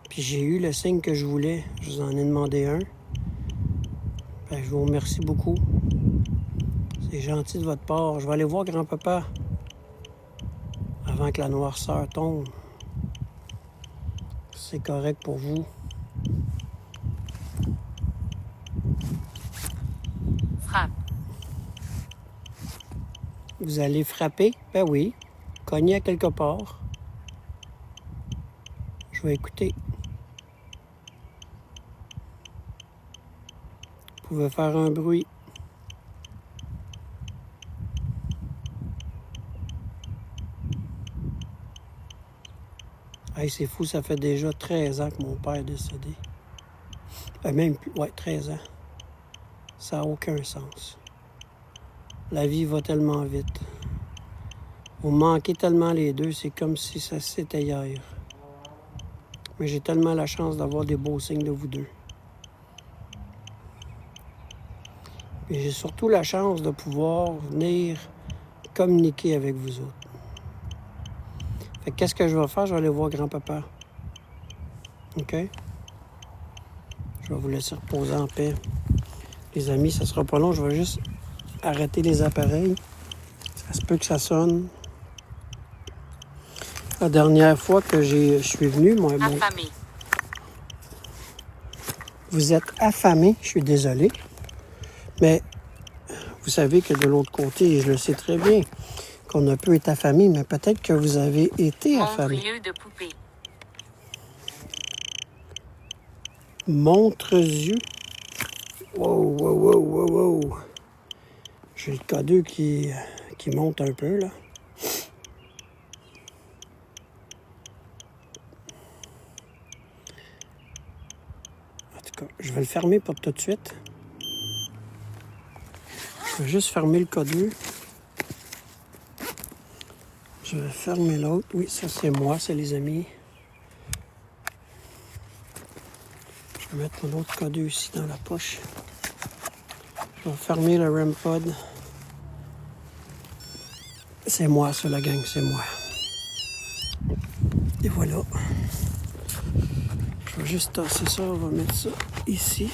Puis j'ai eu le signe que je voulais. Je vous en ai demandé un. Ben, je vous remercie beaucoup. C'est gentil de votre part. Je vais aller voir grand-papa avant que la noirceur tombe. C'est correct pour vous. Frappe. Vous allez frapper? Ben oui. Cogner à quelque part. Je vais écouter. Vous pouvez faire un bruit. Hey, c'est fou, ça fait déjà 13 ans que mon père est décédé. Même plus, ouais, 13 ans. Ça n'a aucun sens. La vie va tellement vite. Vous manquez tellement les deux, c'est comme si ça c'était hier. Mais j'ai tellement la chance d'avoir des beaux signes de vous deux. Et j'ai surtout la chance de pouvoir venir communiquer avec vous autres. Fait que qu'est-ce que je vais faire? Je vais aller voir grand-papa. OK? Je vais vous laisser reposer en paix. Les amis, ça sera pas long. Je vais juste arrêter les appareils. Ça se peut que ça sonne. La dernière fois que je suis venu, moi... Affamé. Vous êtes affamé, je suis désolé. Mais vous savez que de l'autre côté, je le sais très bien, qu'on a pu être affamé, mais peut-être que vous avez été affamé. Montre-yeux de poupée. Montre-yeux. Wow, wow, wow, wow, wow. J'ai le K2 qui monte un peu, là. En tout cas, je vais le fermer pour tout de suite. Je vais juste fermer le K2. Je vais fermer l'autre. Oui, ça c'est moi, c'est les amis. Je vais mettre mon autre K2 ici dans la poche. Je vais fermer le REM pod. C'est moi, ça, la gang, c'est moi. Et voilà. Je vais juste tasser ça, on va mettre ça ici.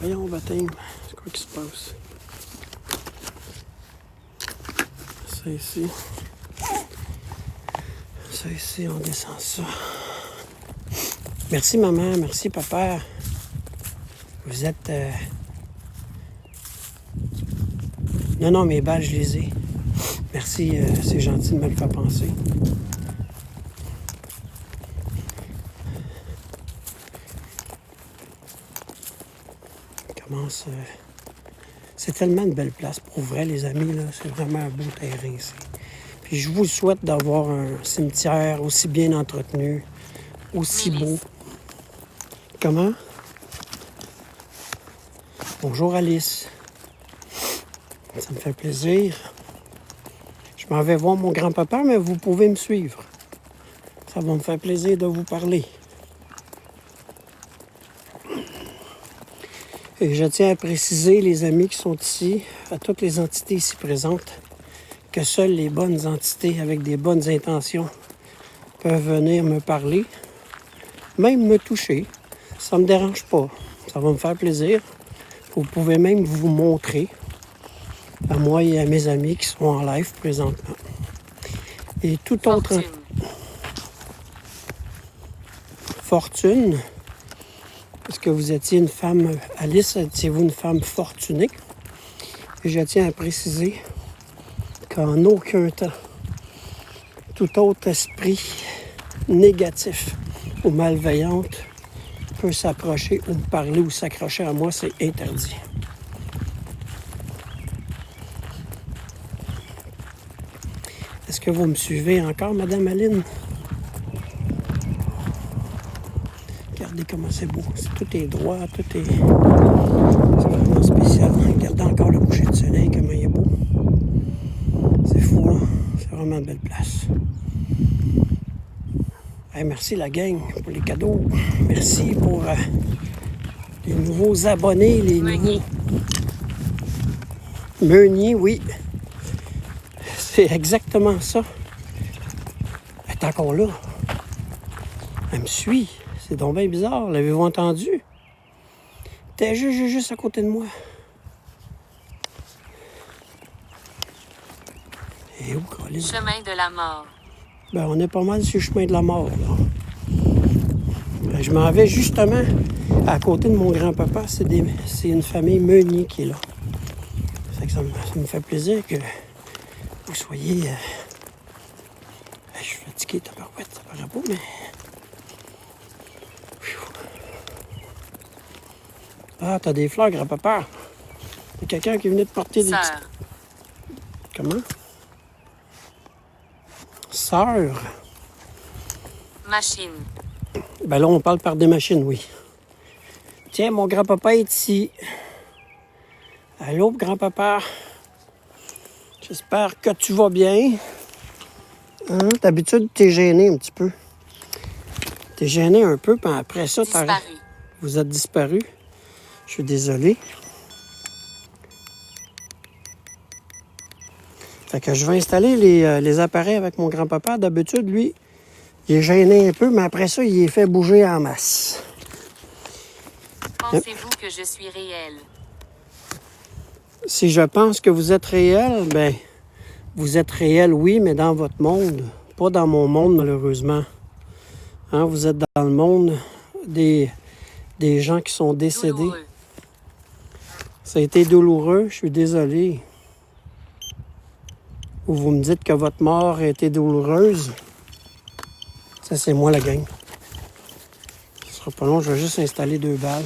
Voyons, baptême, c'est quoi qui se passe? Ça ici. Ça ici, on descend ça. Merci maman, merci papa. Vous êtes... Non, mes balles, je les ai. Merci, c'est gentil de me le faire penser. Commence... C'est tellement une belle place pour vrai, les amis, là. C'est vraiment un beau terrain ici. Puis je vous souhaite d'avoir un cimetière aussi bien entretenu, aussi beau. Comment? Bonjour Alice. Ça me fait plaisir. Je m'en vais voir mon grand-papa, mais vous pouvez me suivre. Ça va me faire plaisir de vous parler. Et je tiens à préciser, les amis qui sont ici, à toutes les entités ici présentes, que seules les bonnes entités avec des bonnes intentions peuvent venir me parler, même me toucher. Ça ne me dérange pas. Ça va me faire plaisir. Vous pouvez même vous montrer à moi et à mes amis qui sont en live présentement. Et tout autre... Fortune. Est-ce que vous étiez une femme... Alice, étiez-vous une femme fortunée? Et je tiens à préciser qu'en aucun temps, Tout autre esprit négatif ou malveillant peut s'approcher ou me parler ou s'accrocher à moi, c'est interdit. Est-ce que vous me suivez encore, Madame Aline? Regardez comment c'est beau. Tout est droit, tout est... C'est vraiment spécial. Regardez encore le coucher de soleil, comment il est beau. C'est fou, hein? C'est vraiment une belle place. Hey, merci la gang pour les cadeaux. Merci pour les nouveaux abonnés, les nouveaux... Meunier, oui. C'est exactement ça. Elle est encore là. Elle me suit. C'est donc bien bizarre. L'avez-vous entendu? T'es juste à côté de moi. Et où, Colin? Chemin de la mort. Ben, on est pas mal sur le chemin de la mort, là. Ben, je m'en vais justement à côté de mon grand-papa. C'est une famille Meunier qui est là. Ça me fait plaisir que vous soyez... je suis fatigué, tabarouette, ça paraît pas, mais... Ah, t'as des fleurs, grand-papa. Il y a quelqu'un qui est venu te porter des Sœur. petites... Comment? Sœur. Machine. Ben là, on parle par des machines, oui. Tiens, mon grand-papa est ici. Allô, grand-papa? J'espère que tu vas bien. Hein? D'habitude, t'es gêné un petit peu. T'es gêné un peu, puis après ça, Disparu. vous êtes disparu. Je suis désolé. Fait que je vais installer les appareils avec mon grand-papa. D'habitude, lui, il est gêné un peu, mais après ça, il est fait bouger en masse. Pensez-vous que je suis réel? Si je pense que vous êtes réel, ben, vous êtes réel, oui, mais dans votre monde. Pas dans mon monde, malheureusement. Hein, vous êtes dans le monde des gens qui sont décédés. Douloureux. Ça a été douloureux, je suis désolé. Ou vous me dites que votre mort a été douloureuse. Ça, c'est moi, la gang. Ce sera pas long, je vais juste installer 2 balles.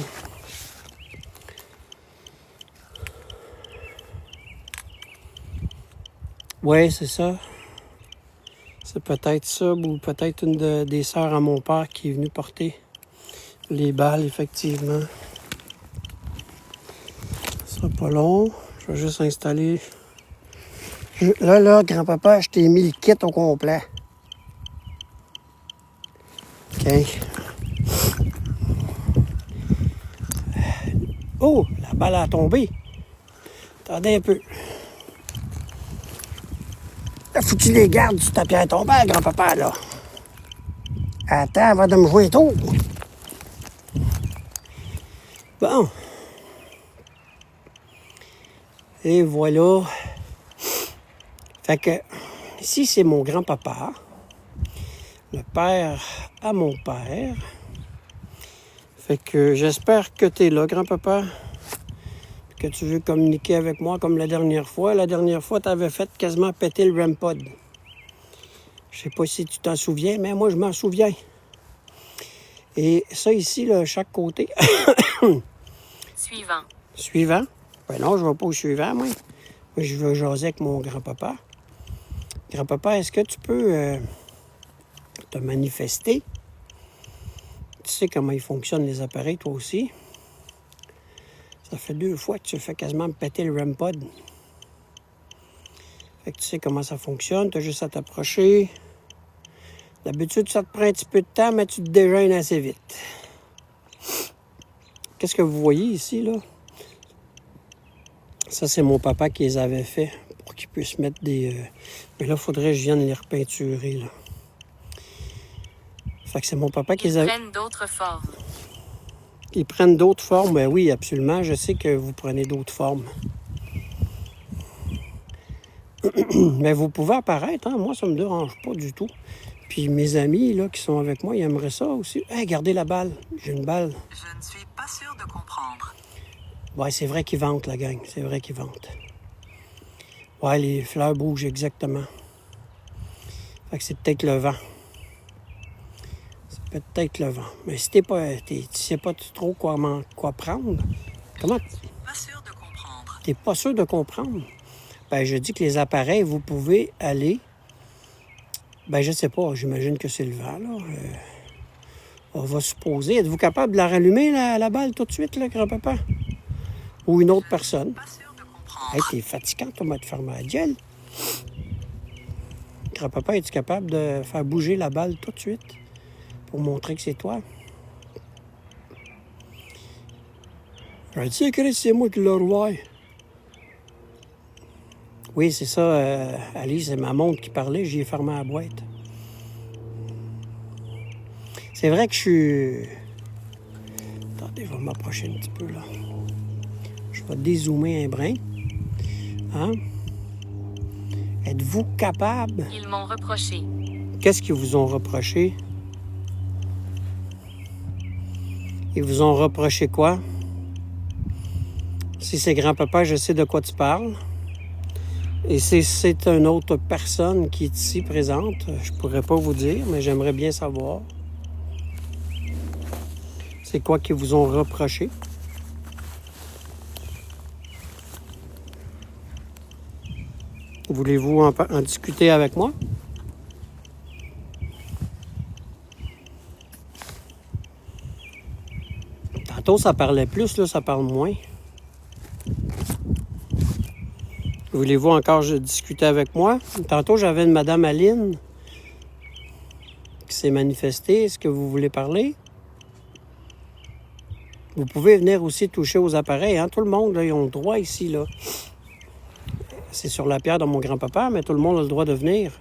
Oui, c'est ça. C'est peut-être ça, ou peut-être une des sœurs à mon père qui est venue porter les balles, effectivement. Ce sera pas long. Je vais juste installer... Là, grand-papa, je t'ai mis le kit au complet. OK. Oh, la balle a tombé. Attendez un peu. Là, faut que tu les gardes sur ta pierre tombale, grand-papa, là. Attends, avant de me jouer tôt. Bon. Et voilà. Fait que, ici, c'est mon grand-papa. Le père à mon père. Fait que j'espère que tu es là, grand-papa. Que tu veux communiquer avec moi comme la dernière fois. La dernière fois, tu avais fait quasiment péter le REM pod. Je sais pas si tu t'en souviens, mais moi, je m'en souviens. Et ça ici, là, chaque côté. Suivant. Suivant. Ben non, je ne vais pas au suivant, moi. Moi, je veux jaser avec mon grand-papa. Grand-papa, est-ce que tu peux te manifester? Tu sais comment ils fonctionnent, les appareils, toi aussi. Ça fait 2 fois que tu fais quasiment me péter le REM pod. Fait que tu sais comment ça fonctionne. Tu as juste à t'approcher. D'habitude, ça te prend un petit peu de temps, mais tu te déjeunes assez vite. Qu'est-ce que vous voyez ici, là? Ça, c'est mon papa qui les avait fait pour qu'ils puissent mettre des... Mais là, il faudrait que je vienne les repeinturer, là. Fait que c'est mon papa qui les Ils avait... prennent d'autres formes. Ils prennent d'autres formes? Ben oui, absolument. Je sais que vous prenez d'autres formes. Mais vous pouvez apparaître, hein? Moi, ça me dérange pas du tout. Puis mes amis, là, qui sont avec moi, ils aimeraient ça aussi. Hey, regardez la balle. J'ai une balle. Je ne suis pas sûr de comprendre. Ouais, c'est vrai qu'ils vantent, la gang. C'est vrai qu'ils vantent. Ouais, les fleurs bougent exactement. Fait que c'est peut-être le vent. C'est peut-être le vent. Mais si tu sais pas trop quoi prendre, comment Pas sûr de comprendre. t'es pas sûr de comprendre? Ben, je dis que les appareils, vous pouvez aller... Ben, je sais pas, j'imagine que c'est le vent, là. On va supposer. Êtes-vous capable de la rallumer, la balle, tout de suite, là, grand-papa? Ou une autre personne? Pas sûr de comprendre. Hey, t'es fatigant, toi, de fermer la gueule. Grand-papa, es-tu capable de faire bouger la balle tout de suite pour montrer que c'est toi? Je sais, Chris, c'est moi qui l'ai revu. Oui, c'est ça, Alice, c'est ma montre qui parlait, j'y ai fermé la boîte. C'est vrai que je suis... Attendez, je vais m'approcher un petit peu, là. Je vais dézoomer un brin. Hein? Êtes-vous capable? Ils m'ont reproché. Qu'est-ce qu'ils vous ont reproché? Ils vous ont reproché quoi? Si c'est grand-papa, je sais de quoi tu parles. Et si c'est une autre personne qui est ici présente, je pourrais pas vous dire, mais j'aimerais bien savoir. C'est quoi qu'ils vous ont reproché? Voulez-vous en discuter avec moi? Tantôt, ça parlait plus, là, ça parle moins. Voulez-vous encore discuter avec moi? Tantôt, j'avais une Madame Aline qui s'est manifestée. Est-ce que vous voulez parler? Vous pouvez venir aussi toucher aux appareils. Hein? Tout le monde, là, ils ont le droit ici, là. C'est sur la pierre de mon grand-papa, mais tout le monde a le droit de venir.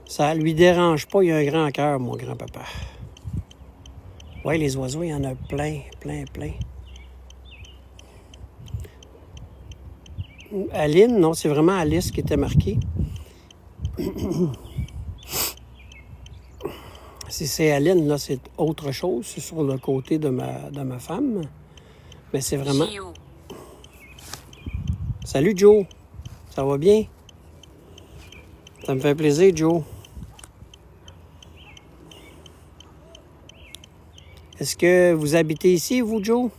Ça lui dérange pas, il a un grand cœur, mon grand-papa. Oui, les oiseaux, il y en a plein, plein, plein. Aline, non, c'est vraiment Alice qui était marquée. Si c'est Aline, là, c'est autre chose. C'est sur le côté de ma femme. Mais c'est vraiment... Gio. Salut, Joe. Ça va bien? Ça me fait plaisir, Joe. Est-ce que vous habitez ici, vous, Joe?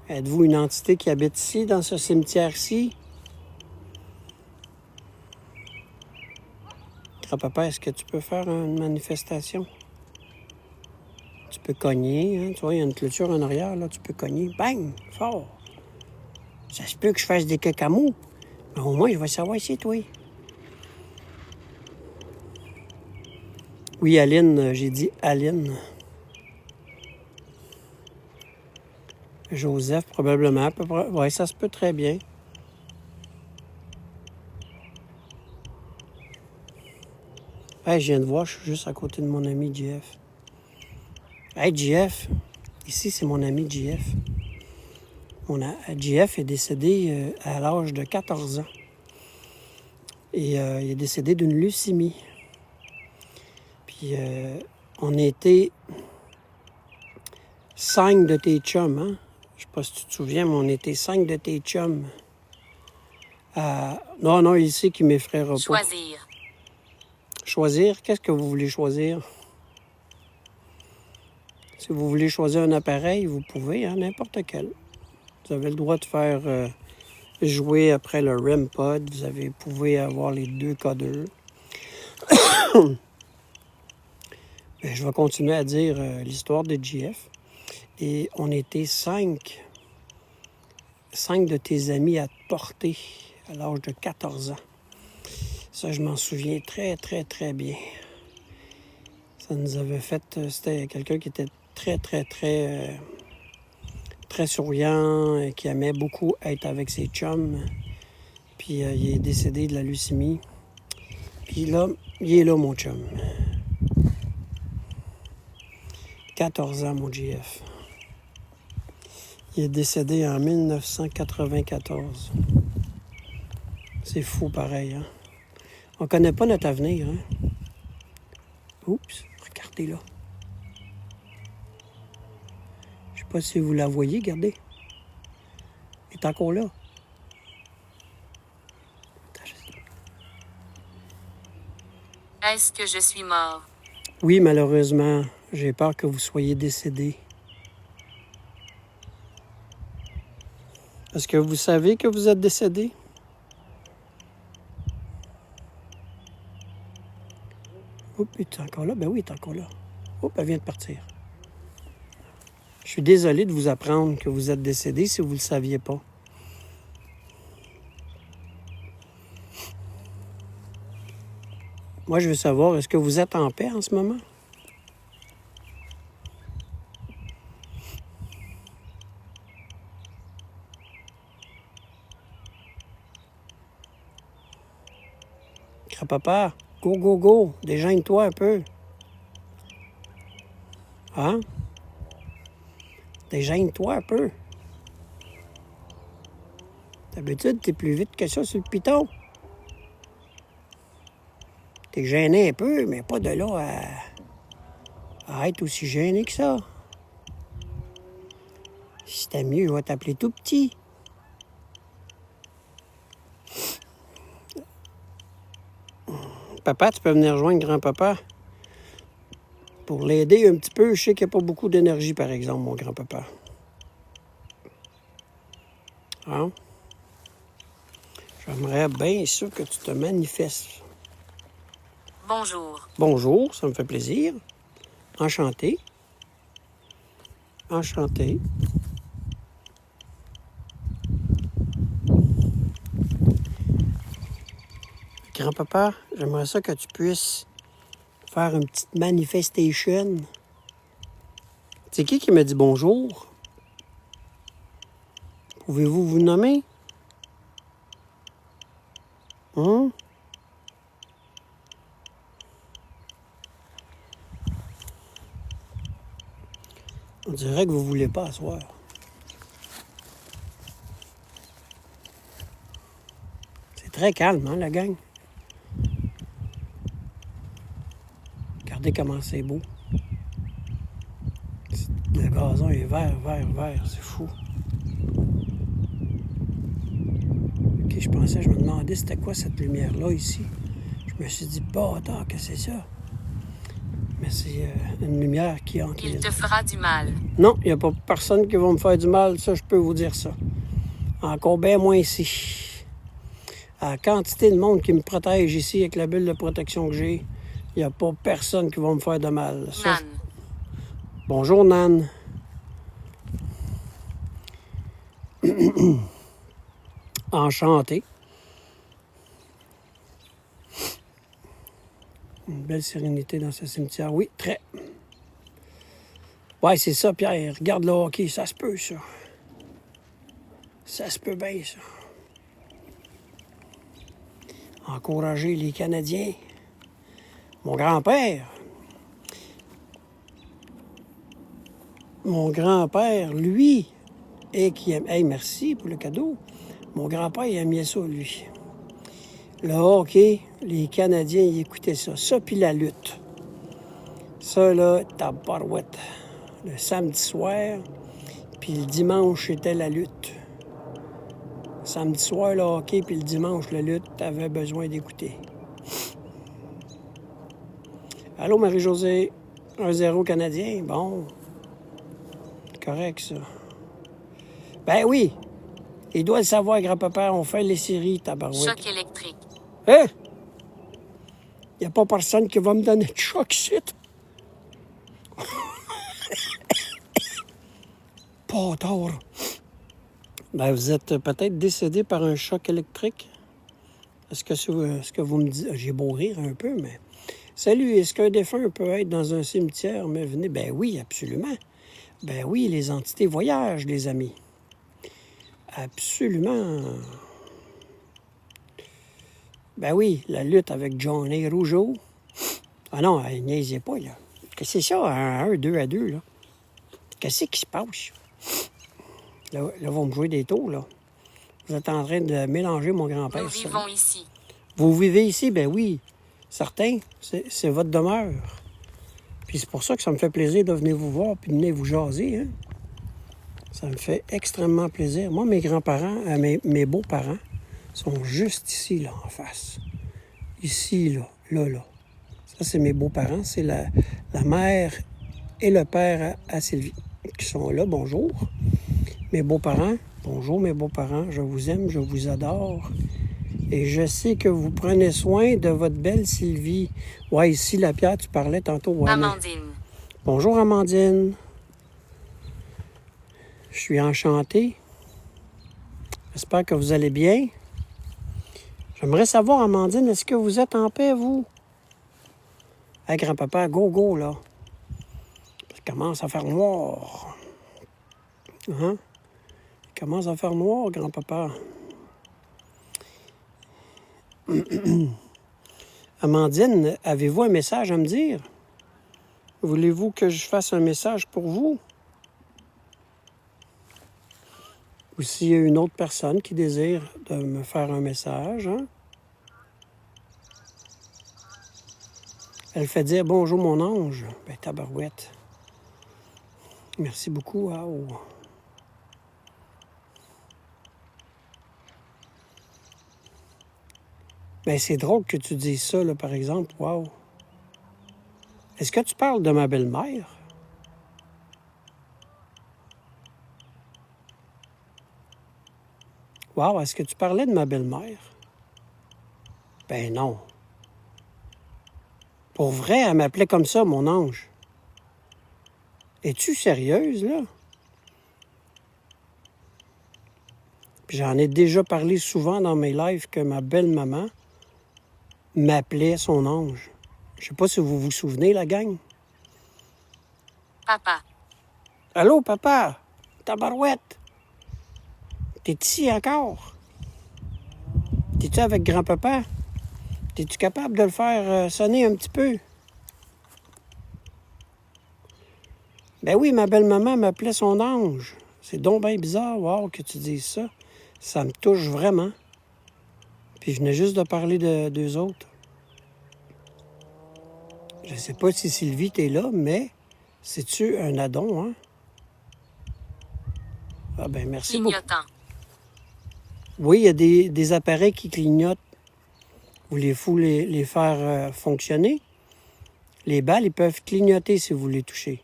Êtes-vous une entité qui habite ici, dans ce cimetière-ci? Grand-papa, est-ce que tu peux faire une manifestation? Tu peux cogner, hein? Tu vois, il y a une clôture en arrière, là, tu peux cogner. Bang! Fort! Ça se peut que je fasse des cacamous, mais au moins, je vais savoir si c'est toi. Oui, Aline, j'ai dit Aline. Joseph, probablement, à peu près. Oui, ça se peut très bien. Hey, je viens de voir, je suis juste à côté de mon ami JF. Hey, JF, ici, c'est mon ami JF. JF est décédé à l'âge de 14 ans. Et il est décédé d'une leucémie. Puis, on était 5 de tes chums, hein? Je sais pas si tu te souviens, mais on était 5 de tes chums. Non, ici qui m'effraiera pas. Choisir. Choisir? Qu'est-ce que vous voulez choisir? Si vous voulez choisir un appareil, vous pouvez, hein, n'importe quel. Vous avez le droit de faire jouer après le REM pod. Vous pouvez avoir les 2 codeurs. Ben, je vais continuer à dire l'histoire de JF. Et on était 5 de tes amis à te porter à l'âge de 14 ans. Ça, je m'en souviens très, très, très bien. Ça nous avait fait... C'était quelqu'un qui était très, très, très... très souriant, et qui aimait beaucoup être avec ses chums. Puis il est décédé de la leucémie. Puis là, il est là, mon chum. 14 ans, mon JF. Il est décédé en 1994. C'est fou pareil, hein? On connaît pas notre avenir, hein? Oups, regardez là. Je sais pas si vous la voyez, regardez. Elle est encore là. Est-ce que je suis mort? Oui, malheureusement, j'ai peur que vous soyez décédé. Est-ce que vous savez que vous êtes décédé? Oups, il est encore là? Ben oui, il est encore là. Oups, elle vient de partir. Je suis désolé de vous apprendre que vous êtes décédé si vous ne le saviez pas. Moi, je veux savoir, est-ce que vous êtes en paix en ce moment? Grand-papa, go, go, go, déjeune-toi un peu. Hein? Déjeune-toi un peu. D'habitude, t'es plus vite que ça sur le piton. T'es gêné un peu, mais pas de là à être aussi gêné que ça. Si c'était mieux, je vais t'appeler tout petit. Papa, tu peux venir rejoindre grand-papa pour l'aider un petit peu. Je sais qu'il n'y a pas beaucoup d'énergie, par exemple, mon grand-papa. Hein? J'aimerais bien sûr que tu te manifestes. Bonjour. Bonjour, ça me fait plaisir. Enchanté. Enchanté. Grand-papa, j'aimerais ça que tu puisses faire une petite manifestation. C'est qui me dit bonjour? Pouvez-vous vous nommer? Hein? On dirait que vous ne voulez pas asseoir. C'est très calme, hein, la gang? Regardez comment c'est beau. Le gazon est vert, vert, vert. C'est fou. OK, je me demandais c'était quoi cette lumière-là ici. Je me suis dit, bâtard, que c'est ça? Mais c'est une lumière qui entre Il les te fera du mal. Non, il n'y a pas personne qui va me faire du mal, ça, je peux vous dire ça. Encore bien moins ici. À la quantité de monde qui me protège ici avec la bulle de protection que j'ai, il n'y a pas personne qui va me faire de mal. Ça, Nan. Bonjour, Nan. Enchanté. Une belle sérénité dans ce cimetière. Oui, très. Ouais, c'est ça, Pierre. Regarde le hockey, ça se peut, ça. Ça se peut bien, ça. Encourager les Canadiens. Mon grand-père, lui, et qui aime... Hey, merci pour le cadeau. Mon grand-père, il aimait ça, lui. Le hockey, les Canadiens, ils écoutaient ça. Ça, puis la lutte. Ça, là, tabarouette. Le samedi soir, puis le dimanche, c'était la lutte. Samedi soir, le hockey, puis le dimanche, la lutte, t'avais besoin d'écouter. Allô, Marie-Josée? 1-0 Canadien? Bon. Correct, ça. Ben oui. Il doit le savoir, grand-papa. On fait les séries, tabarouette. Choc électrique. Hein? Il n'y a pas personne qui va me donner de choc ici. Pas tard. Ben, vous êtes peut-être décédé par un choc électrique. Est-ce que vous me dites... J'ai beau rire un peu, mais... Salut, est-ce qu'un défunt peut être dans un cimetière? Mais venez... Ben oui, absolument. Ben oui, les entités voyagent, les amis. Absolument. Ben oui, la lutte avec Johnny Rougeau. Ah non, niaisez pas, là. Qu'est-ce que c'est ça, 2-2, là? Qu'est-ce qui se passe? Là, vont me jouer des tours, là. Vous êtes en train de mélanger mon grand-père. Nous vivons ici. Vous vivez ici? Ben oui. Certain, c'est votre demeure. Puis c'est pour ça que ça me fait plaisir de venir vous voir puis de venir vous jaser, hein? Ça me fait extrêmement plaisir. Moi, mes grands-parents, mes beaux-parents sont juste ici, là, en face. Ici, là. Ça, c'est mes beaux-parents. C'est la mère et le père à Sylvie qui sont là. Bonjour. Mes beaux-parents. Bonjour, mes beaux-parents. Je vous aime, je vous adore. Et je sais que vous prenez soin de votre belle Sylvie. Ouais, ici, la Pierre, tu parlais tantôt. Ouais, Amandine. Bonjour, Amandine. Je suis enchanté. J'espère que vous allez bien. J'aimerais savoir, Amandine, est-ce que vous êtes en paix, vous? Hey, grand-papa, go, go, là. Ça commence à faire noir. Hein? Il commence à faire noir, grand-papa. Amandine, avez-vous un message à me dire? Voulez-vous que je fasse un message pour vous? Ou s'il y a une autre personne qui désire de me faire un message, hein? Elle fait dire « Bonjour, mon ange ». Ben, tabarouette. Merci beaucoup, wow. Ben, c'est drôle que tu dises ça, là, par exemple. Wow. Est-ce que tu parles de ma belle-mère? Wow, est-ce que tu parlais de ma belle-mère? Ben non. Pour vrai, elle m'appelait comme ça, mon ange. Es-tu sérieuse, là? Puis j'en ai déjà parlé souvent dans mes lives que ma belle-maman m'appelait son ange. Je sais pas si vous vous souvenez, la gang. Papa. Allô, papa? Tabarouette? T'es ici encore? T'es-tu avec grand-papa? T'es-tu capable de le faire sonner un petit peu? Ben oui, ma belle-maman m'appelait son ange. C'est donc bien bizarre, wow, que tu dises ça. Ça me touche vraiment. Puis je venais juste de parler d'eux autres. Je sais pas si Sylvie t'es là, mais c'est-tu un addon, hein? Ah ben merci beaucoup. Clignotant. Oui, il y a des appareils qui clignotent. Voulez-vous les faire fonctionner? Les balles, ils peuvent clignoter si vous les touchez.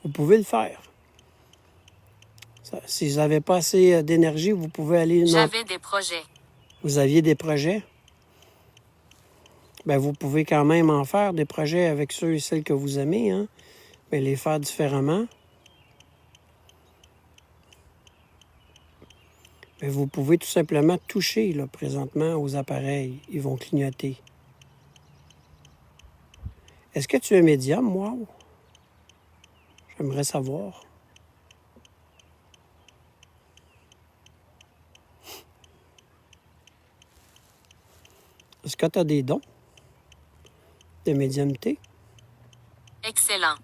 Vous pouvez le faire. Si vous n'avez pas assez d'énergie, vous pouvez aller... J'avais des projets. Vous aviez des projets? Bien, vous pouvez quand même en faire des projets avec ceux et celles que vous aimez, hein? Mais les faire différemment. Bien, vous pouvez tout simplement toucher, là, présentement, aux appareils. Ils vont clignoter. Est-ce que tu es médium, wow? J'aimerais savoir. Est-ce que tu as des dons de médiumnité? Excellent.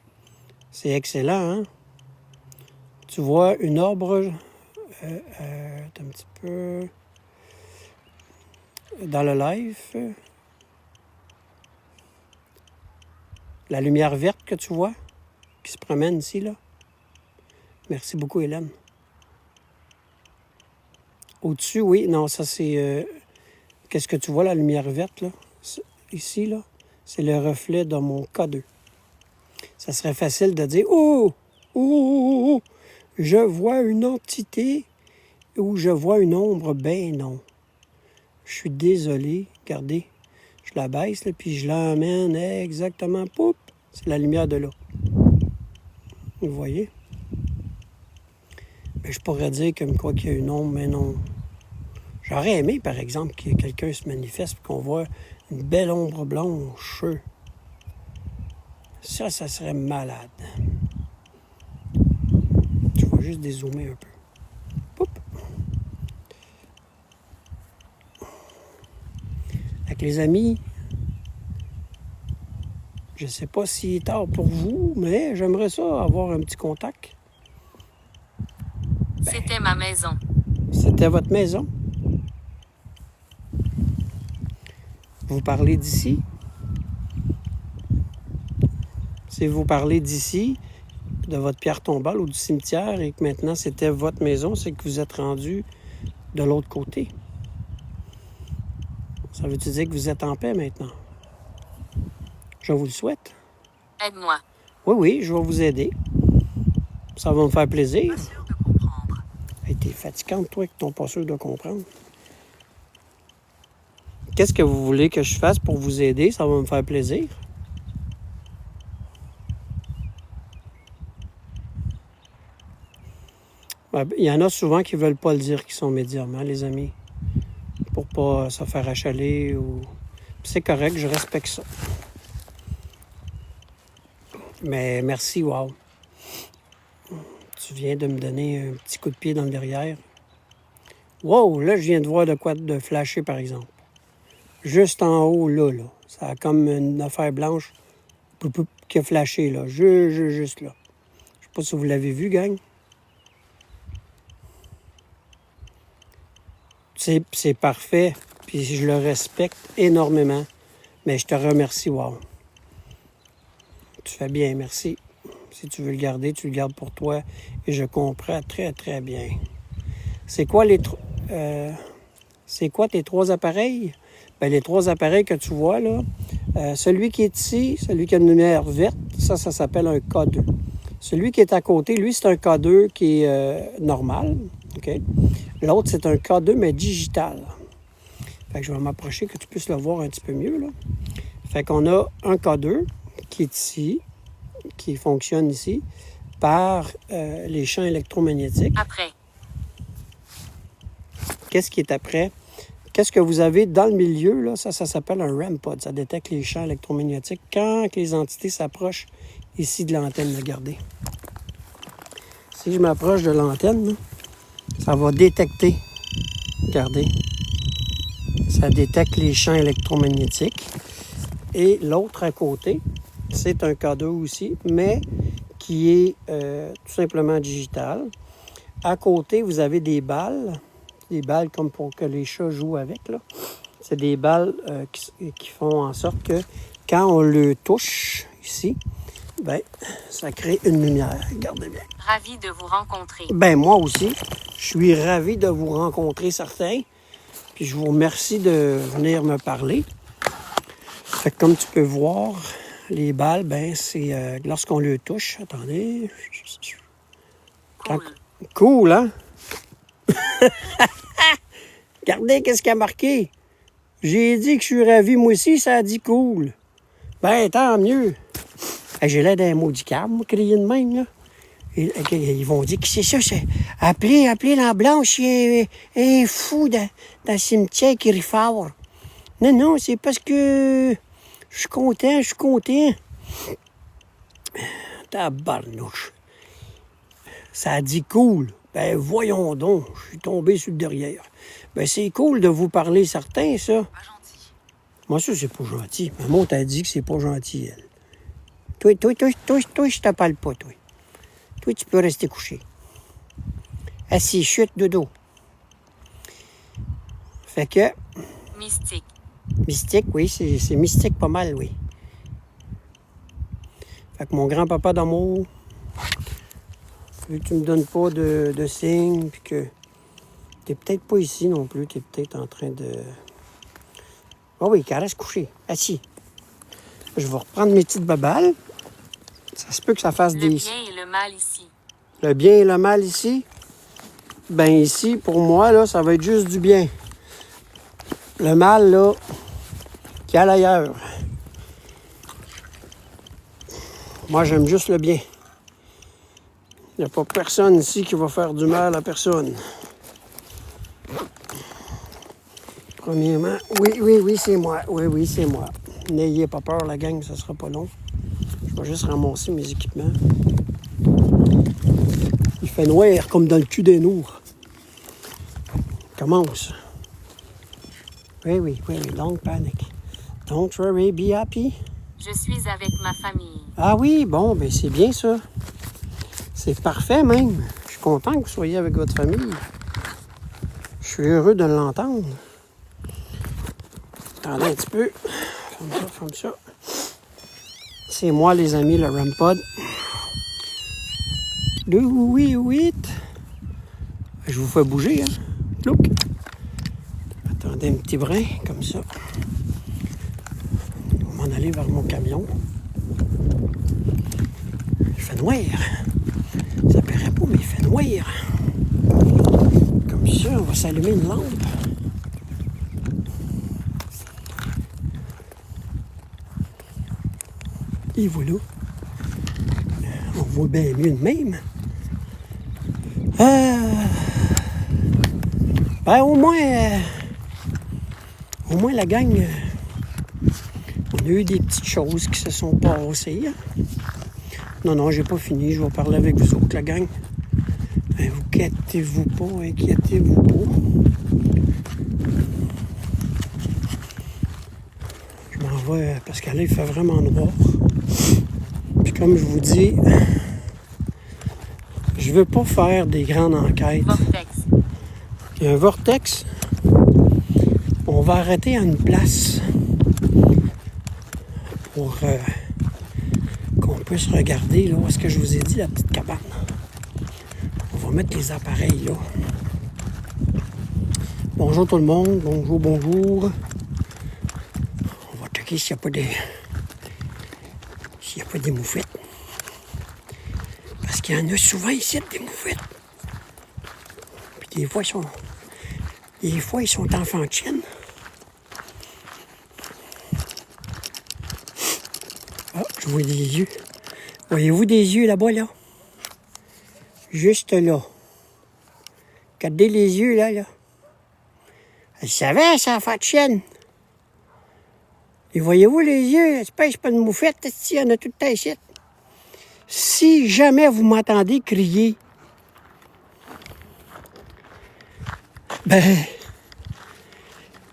C'est excellent, hein? Tu vois une ombre, un petit peu dans le live. La lumière verte que tu vois, qui se promène ici, là. Merci beaucoup, Hélène. Au-dessus, oui, non, ça c'est... qu'est-ce que tu vois, la lumière verte, là? Ici, là, c'est le reflet de mon K2. Ça serait facile de dire « Oh! Oh! Je vois une entité ou je vois une ombre. » Ben non. Je suis désolé. Regardez, je la baisse, là, puis je l'emmène exactement. Poup! C'est la lumière de là. Vous voyez? Mais je pourrais dire comme quoi qu'il y a une ombre, mais non. J'aurais aimé, par exemple, que quelqu'un se manifeste et qu'on voit une belle ombre blanche. Ça serait malade. Je vais juste dézoomer un peu. Poup! Avec les amis, je ne sais pas s'il est tard pour vous, mais j'aimerais ça avoir un petit contact. C'était ma maison. C'était votre maison? Vous parlez d'ici? Si vous parlez d'ici, de votre pierre tombale ou du cimetière, et que maintenant c'était votre maison, c'est que vous êtes rendu de l'autre côté. Ça veut-tu dire que vous êtes en paix maintenant? Je vous le souhaite. Aide-moi. Oui, oui, je vais vous aider. Ça va me faire plaisir. Pas sûr de comprendre. Hey, t'es fatigante, toi, que t'es pas sûr de comprendre. Qu'est-ce que vous voulez que je fasse pour vous aider? Ça va me faire plaisir. Il y en a souvent qui ne veulent pas le dire qu'ils sont médiums, hein, les amis. Pour pas se faire achaler ou... C'est correct, je respecte ça. Mais merci, wow. Tu viens de me donner un petit coup de pied dans le derrière. Wow, là, je viens de voir de quoi de flasher, par exemple. Juste en haut, là. Ça a comme une affaire blanche qui a flashé, là. Juste là. Je sais pas si vous l'avez vu, gang. C'est parfait, puis je le respecte énormément. Mais je te remercie, wow. Tu fais bien, merci. Si tu veux le garder, tu le gardes pour toi. Et je comprends très, très bien. C'est quoi tes 3 appareils? Bien, les 3 appareils que tu vois, là, celui qui est ici, celui qui a une lumière verte, ça s'appelle un K2. Celui qui est à côté, lui, c'est un K2 qui est normal. OK? L'autre, c'est un K2, mais digital. Fait que je vais m'approcher que tu puisses le voir un petit peu mieux, là. Fait qu'on a un K2 qui est ici, qui fonctionne ici, par les champs électromagnétiques. Après. Qu'est-ce qui est après? Qu'est-ce que vous avez dans le milieu, là? Ça s'appelle un REM pod. Ça détecte les champs électromagnétiques quand les entités s'approchent ici de l'antenne. Regardez. Si je m'approche de l'antenne, là, ça va détecter. Regardez. Ça détecte les champs électromagnétiques. Et l'autre à côté, c'est un K2 aussi, mais qui est tout simplement digital. À côté, vous avez des balles comme pour que les chats jouent avec, là. C'est des balles qui font en sorte que quand on le touche ici, ben ça crée une lumière. Regardez bien. Ravi de vous rencontrer. Ben moi aussi, je suis ravi de vous rencontrer certains. Puis je vous remercie de venir me parler. Fait que comme tu peux voir, les balles, ben c'est lorsqu'on le touche. Attendez. Cool. Cool, hein? Regardez qu'est-ce qu'il a marqué. J'ai dit que je suis ravi, moi aussi, ça a dit cool. Ben, tant mieux. Hey, j'ai l'air d'un maudit câble, moi, crier de même, là. Ils vont dire que c'est ça, c'est... Appelez la blanche, il est fou dans le cimetière qui rit fort. Non, c'est parce que je suis content. Tabarnouche. Ça a dit cool. Ben, voyons donc, je suis tombé sur le derrière. Ben, c'est cool de vous parler, certains, ça. Pas gentil. Moi, ça, c'est pas gentil. Maman t'a dit que c'est pas gentil, elle. Toi, je te parle pas, toi. Toi, tu peux rester couché. Assis, chute de dos. Fait que... Mystique. Mystique, oui, c'est mystique pas mal, oui. Fait que mon grand-papa d'amour, vu que tu me donnes pas de signe, puis que t'es peut-être pas ici non plus, t'es peut-être en train de... Oh oui, caresse couché, assis. Je vais reprendre mes petites babales. Ça se peut que ça fasse Le des... bien et le mal ici. Le bien et le mal ici? Ben ici, pour moi, là, ça va être juste du bien. Le mal, là, qu'il y a ailleurs. Moi, j'aime juste le bien. Il n'y a pas personne ici qui va faire du mal à personne. Premièrement, oui, c'est moi. Oui, c'est moi. N'ayez pas peur, la gang, ça sera pas long. Je vais juste ramasser mes équipements. Il fait noir comme dans le cul des nours. Commence. Oui, don't panic. Don't worry, be happy. Je suis avec ma famille. Ah oui, bon, ben c'est bien ça. C'est parfait même. Je suis content que vous soyez avec votre famille. Je suis heureux de l'entendre. Attendez un petit peu. Comme ça. C'est moi, les amis, le REM pod. Oui. Je vous fais bouger, hein. Look. Attendez un petit brin, comme ça. On m'en aller vers mon camion. Il fait noir. Ça paraît pas, mais il fait noir. Comme ça, on va s'allumer une lampe. Et voilà. On voit bien mieux de même. Ben, au moins la gang, on a eu des petites choses qui se sont passées. Hein. Non, j'ai pas fini. Je vais parler avec vous autres, la gang. Ben, vous inquiétez-vous pas, inquiétez-vous pas. Je m'en vais parce que là, il fait vraiment noir. Puis comme je vous dis, je veux pas faire des grandes enquêtes. Vortex. Il y a un vortex. On va arrêter à une place pour qu'on puisse regarder, là, où est-ce que je vous ai dit, la petite cabane. On va mettre les appareils, là. Bonjour tout le monde. Bonjour. On va checker s'il n'y a pas des moufettes. Parce qu'il y en a souvent ici, des moufettes. Puis des fois, ils sont enfantines. Ah, je vois des yeux. Voyez-vous des yeux là-bas, là? Juste là. Regardez les yeux, là. Elle savait, ça, enfantine. Et voyez-vous les yeux? C'est pas une moufette, il y en a tout le temps ici. Si jamais vous m'entendez crier, ben,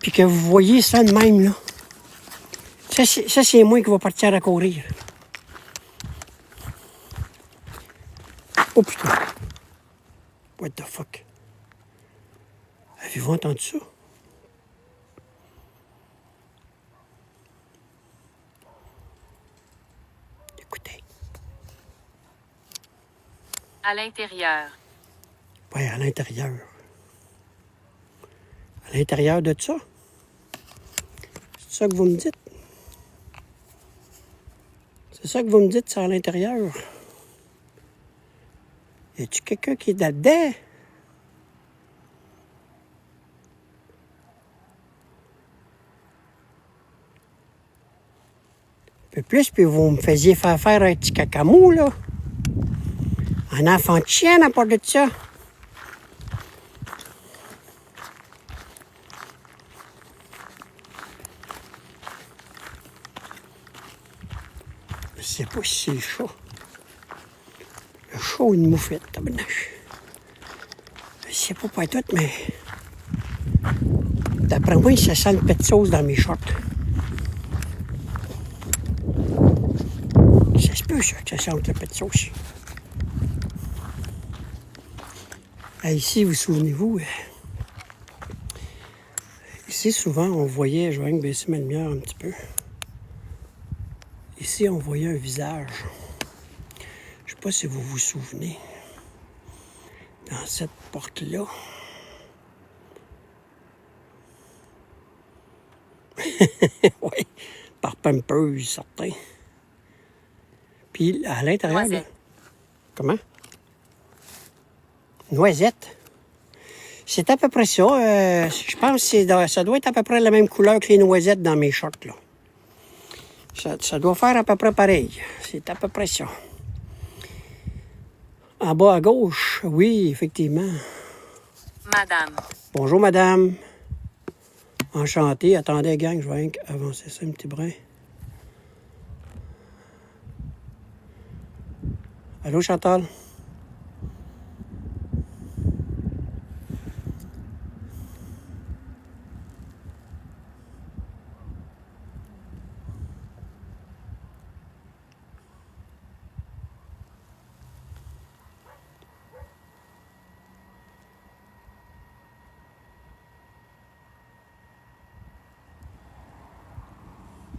puis que vous voyez ça de même, là, ça c'est moi qui va partir à courir. Oh putain! What the fuck? Avez-vous entendu ça? Écoutez. À l'intérieur. Oui, à l'intérieur. À l'intérieur de ça? C'est ça que vous me dites? C'est ça que vous me dites, c'est à l'intérieur? Y a-tu quelqu'un qui est là-dedans? Un peu plus, puis vous me faisiez faire un petit cacamou, là. Un enfant de chien à part de ça. Je sais pas si c'est le chat. Le chat ou une moufette, tabarnache. Je sais pas tout, mais d'après moi, ça sent le pet de sauce dans mes shorts. Ça se peut, ça, que ça sente le pet de sauce. Ici, vous souvenez-vous, ici, souvent, on voyait, je vais même baisser ma lumière un petit peu. Ici, on voyait un visage. Je sais pas si vous vous souvenez. Dans cette porte-là. Oui, par Pampers, certain. Puis, à l'intérieur, là, Noisette. comment? Noisette. C'est à peu près ça. Je pense que ça doit être à peu près la même couleur que les noisettes dans mes shorts, là. Ça doit faire à peu près pareil. C'est à peu près ça. En bas à gauche, oui, effectivement. Madame. Bonjour, madame. Enchanté. Attendez, gang, je vais avancer ça un petit brin. Allô, Chantal?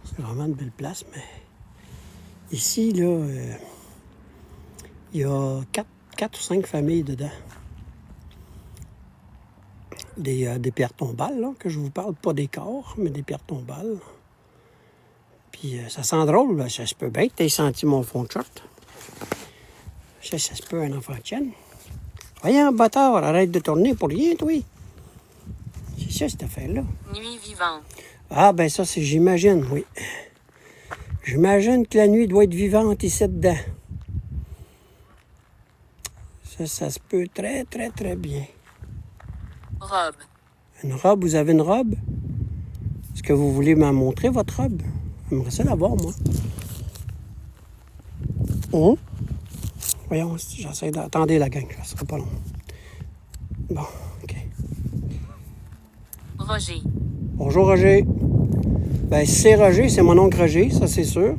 C'est vraiment une belle place, mais ici, là, il y a 4 ou 5 familles dedans. Des pierres tombales, là, que je vous parle, pas des corps, mais des pierres tombales. Puis ça sent drôle, là. Ça se peut bien que tu aies senti mon fond de short. Ça se peut, un enfant de chienne. Voyons, bâtard, arrête de tourner pour rien, toi. C'est ça, cette affaire-là. Nuit vivante. Ah, ben ça, c'est j'imagine, oui. J'imagine que la nuit doit être vivante ici dedans. Ça se peut très, très, très bien. Robe. Une robe, vous avez une robe? Est-ce que vous voulez m'en montrer, votre robe? J'aimerais ça la voir, moi. Oh. Voyons, j'essaie d'attendre la gang, ça sera pas long. Bon, OK. Roger. Bonjour, Roger. Ben, si c'est Roger, c'est mon oncle Roger, ça, c'est sûr.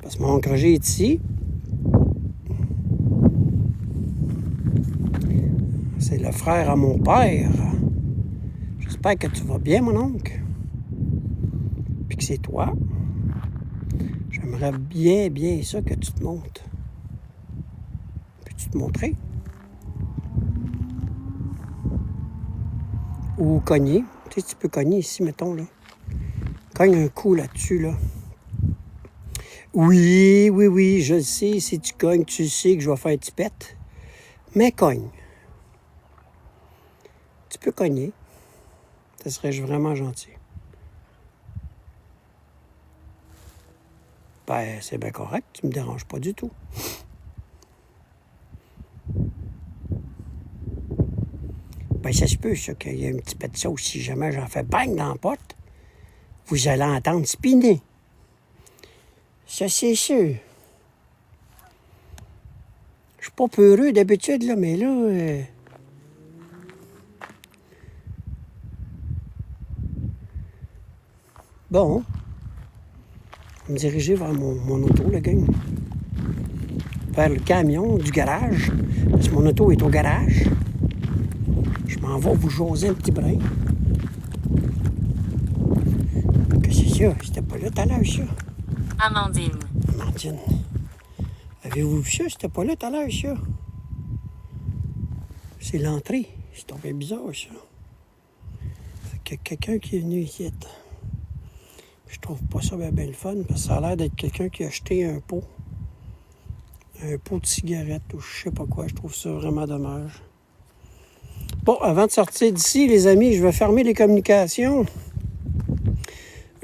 Parce que mon oncle Roger est ici. C'est le frère à mon père. J'espère que tu vas bien, mon oncle. Puis que c'est toi. J'aimerais bien, bien ça que tu te montes. Peux-tu te montrer? Ou cogner. Tu sais, tu peux cogner ici, mettons, là. Cogne un coup là-dessus, là. Oui, oui, oui, je le sais. Si tu cognes, tu sais que je vais faire un petit pet. Mais cogne. Tu peux cogner. Ça serait vraiment gentil. Ben, c'est bien correct. Tu me déranges pas du tout. Ben, ça se peut, ça, qu'il y ait un petit peu de sauce. Si jamais j'en fais bang dans la porte, vous allez entendre spinner. Ça, c'est sûr. Je suis pas peureux d'habitude, là, mais là... Bon. Je vais me diriger vers mon auto, la gang. Vers le camion du garage. Parce que mon auto est au garage. Je m'en vais vous jaser un petit brin. Que c'est ça? C'était pas là tout à l'heure, ça. Amandine. Amandine. Avez-vous vu ça? C'était pas là tout à l'heure, ça. C'est l'entrée. C'est tombé bizarre, ça. C'est que quelqu'un qui est venu ici. Je trouve pas ça bien le fun, parce que ça a l'air d'être quelqu'un qui a acheté un pot. Un pot de cigarettes ou je sais pas quoi. Je trouve ça vraiment dommage. Bon, avant de sortir d'ici, les amis, je vais fermer les communications.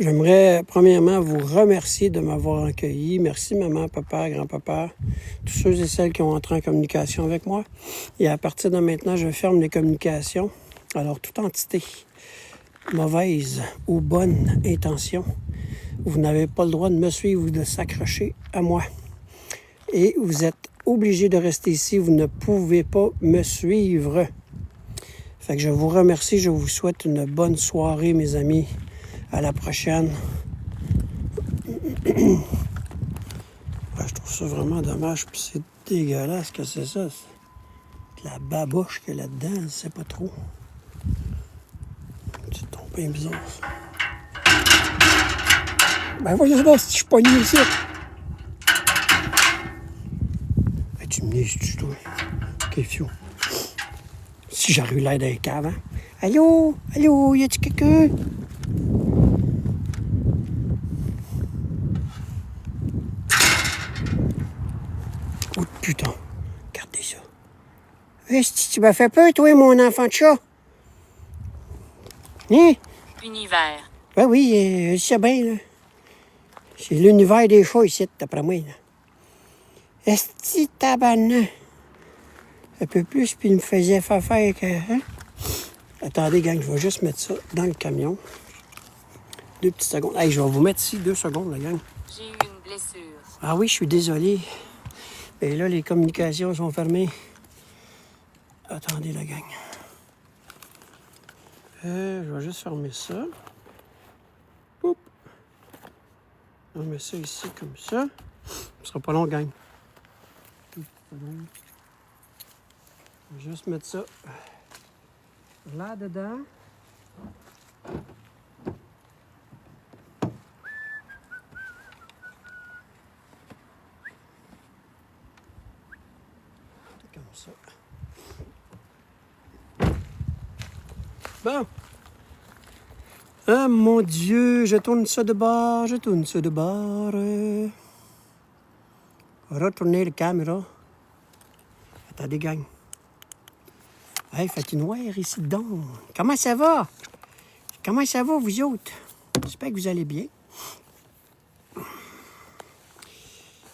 J'aimerais premièrement vous remercier de m'avoir accueilli. Merci maman, papa, grand-papa, tous ceux et celles qui ont entré en communication avec moi. Et à partir de maintenant, je ferme les communications. Alors, toute entité, mauvaise ou bonne intention, vous n'avez pas le droit de me suivre ou de s'accrocher à moi. Et vous êtes obligé de rester ici. Vous ne pouvez pas me suivre. Fait que je vous remercie. Je vous souhaite une bonne soirée, mes amis. À la prochaine. Ouais, je trouve ça vraiment dommage. Puis c'est dégueulasse que c'est ça. C'est de la babouche qu'il y a là-dedans. Je sais pas trop. C'est tombé bizarre. Ben voyons donc si je suis pogné ici. Ben, tu me niaises-tu, toi? OK, fiou. Si j'aurais eu l'air d'un cave, hein? Allô? Allô? Y a-tu quelqu'un? Oh putain, regardez ça. Est-ce que tu m'as fait peur, toi, mon enfant de chat? Hein? Univers. Ben oui, je sais bien, là. C'est l'univers des chats ici, d'après moi, là. Est-ce que tabarnak? Un peu plus, puis il me faisait faire que... Hein? Attendez, gang, je vais juste mettre ça dans le camion. 2 petites secondes. Hey, je vais vous mettre ici 2 secondes, la gang. J'ai eu une blessure. Ah oui, je suis désolé. Et là, les communications sont fermées. Attendez, la gang. Je vais juste fermer ça. Oups. On met ça ici comme ça. Ce sera pas long, gang. Je vais juste mettre ça là-dedans. Comme ça. Bon. Ah, mon Dieu, je tourne ça de bord, je tourne ça de bord. Retourner la caméra. Attendez, gang. Hey, fait noir ici donc. Comment ça va? Comment ça va, vous autres? J'espère que vous allez bien.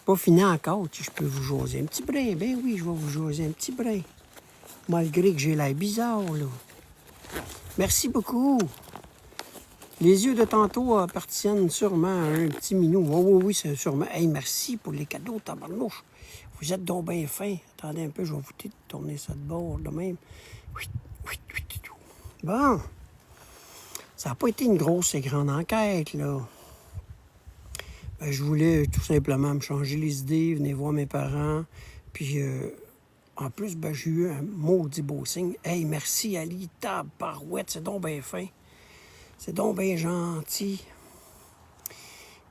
Pas fini encore, si je peux vous jaser un petit brin. Ben oui, je vais vous jaser un petit brin. Malgré que j'ai l'air bizarre, là. Merci beaucoup. Les yeux de tantôt appartiennent sûrement à un petit minou. Oh, oui, oui, c'est sûrement. Hey, merci pour les cadeaux, tabarnouche. Vous êtes donc bien fins. Attendez un peu, je vais vous tourner ça de bord de même. Oui, oui, oui, oui. Bon. Ça n'a pas été une grosse et grande enquête, là. Ben, je voulais tout simplement me changer les idées, venir voir mes parents. Puis, en plus, ben, j'ai eu un maudit beau signe. Hey, merci, Ali, tabarouette, c'est donc bien fin. C'est donc bien gentil.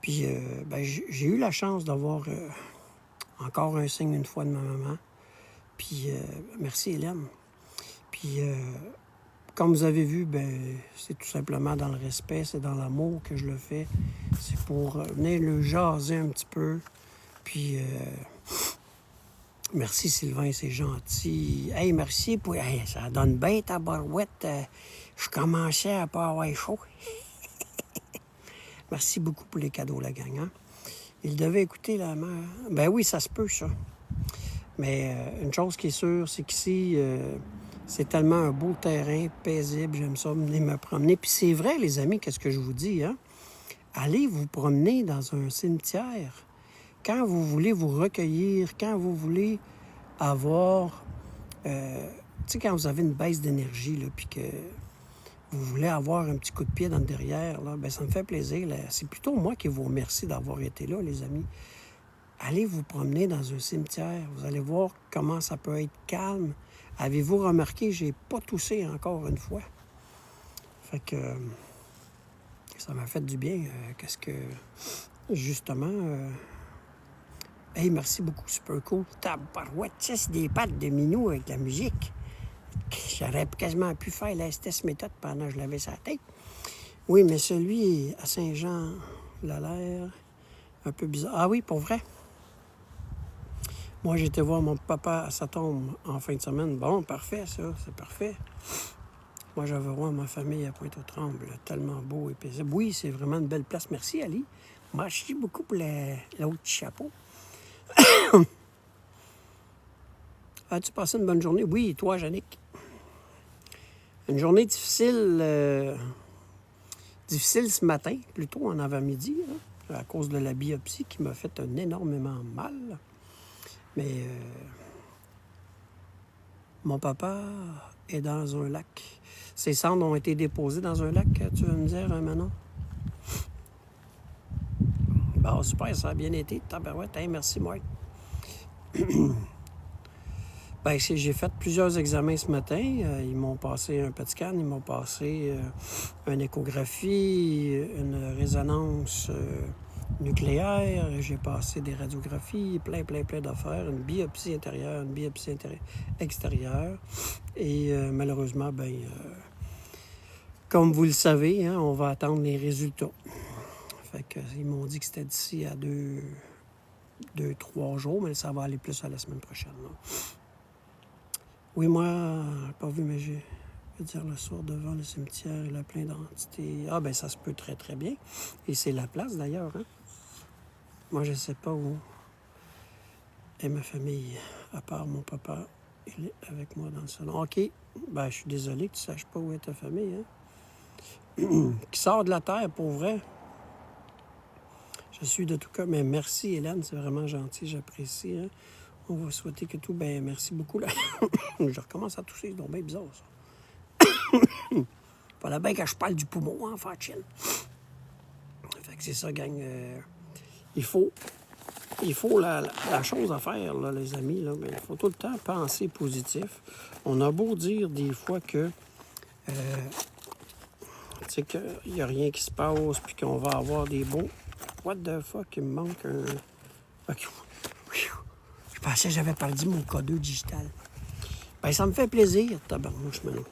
Puis, ben, j'ai eu la chance d'avoir encore un signe une fois de ma maman. Puis, merci, Hélène. Puis, comme vous avez vu, ben, c'est tout simplement dans le respect, c'est dans l'amour que je le fais. C'est pour venir le jaser un petit peu. Puis, merci, Sylvain, c'est gentil. Hey, merci pour... Hey, ça donne bien ta barouette. Je commençais à pas avoir chaud. Merci beaucoup pour les cadeaux, la gang. Hein? Il devait écouter la mère. Ben oui, ça se peut, ça. Mais une chose qui est sûre, c'est qu'ici, c'est tellement un beau terrain, paisible. J'aime ça, venir me promener. Puis c'est vrai, les amis, qu'est-ce que je vous dis, hein? Allez vous promener dans un cimetière. Quand vous voulez vous recueillir, quand vous voulez avoir... tu sais, quand vous avez une baisse d'énergie, là, puis que vous voulez avoir un petit coup de pied dans le derrière, là, ben ça me fait plaisir. Là. C'est plutôt moi qui vous remercie d'avoir été là, les amis. Allez vous promener dans un cimetière. Vous allez voir comment ça peut être calme. Avez-vous remarqué, j'ai pas toussé encore une fois. Fait que ça m'a fait du bien. Qu'est-ce que... Justement... Hey, merci beaucoup, super cool. Tabarouette, ça, c'est des pattes de minou avec la musique. J'aurais quasiment pu faire la STS méthode pendant que je l'avais sur la tête. Oui, mais celui à Saint-Jean, il a l'air un peu bizarre. Ah oui, pour vrai? Moi, j'ai été voir mon papa à sa tombe en fin de semaine. Bon, parfait, ça, c'est parfait. Moi, j'avais voir ma famille à Pointe-aux-Trembles, tellement beau et paisible. Oui, c'est vraiment une belle place. Merci, Ali. Merci beaucoup pour l'autre chapeau. As-tu passé une bonne journée? Oui, toi, Yannick. Une journée difficile, difficile ce matin, plutôt en avant-midi, hein, à cause de la biopsie qui m'a fait énormément mal. Mais mon papa est dans un lac. Ses cendres ont été déposées dans un lac, tu veux me dire, Manon? Bon, super, ça a bien été. Tabarouette, hey, merci, Mike. Ben, j'ai fait plusieurs examens ce matin. Ils m'ont passé un PET scan, ils m'ont passé une échographie, une résonance nucléaire. J'ai passé des radiographies, plein d'affaires, une biopsie intérieure, une biopsie extérieure. Et malheureusement, ben, comme vous le savez, hein, on va attendre les résultats. Fait que, ils m'ont dit que c'était d'ici à 2-3 jours, mais ça va aller plus à la semaine prochaine. Là. Oui, moi, pas vu, mais je veux dire, le soir devant le cimetière, il a plein d'entités. Ah, ben ça se peut très, très bien. Et c'est la place, d'ailleurs. Hein? Moi, je ne sais pas où est ma famille, à part mon papa. Il est avec moi dans le salon. OK. Ben, je suis désolé que tu ne saches pas où est ta famille. Hein? Qui sort de la terre, pour vrai. Je suis de tout cas, mais merci, Hélène. C'est vraiment gentil, j'apprécie. Hein? On va souhaiter que tout... Ben, merci beaucoup. Là. Je recommence à tousser. C'est donc bien bizarre, ça. Fallait bien que je parle du poumon, hein, Fatchin. Fait que c'est ça, gang. Il faut la chose à faire, là, les amis. Là, mais il faut tout le temps penser positif. On a beau dire des fois que... tu sais qu'il n'y a rien qui se passe puis qu'on va avoir des bons... What the fuck, il me manque un... Okay. Je pensais que j'avais perdu mon codeur digital. Ben, ça me fait plaisir, tabarnouche, maintenant.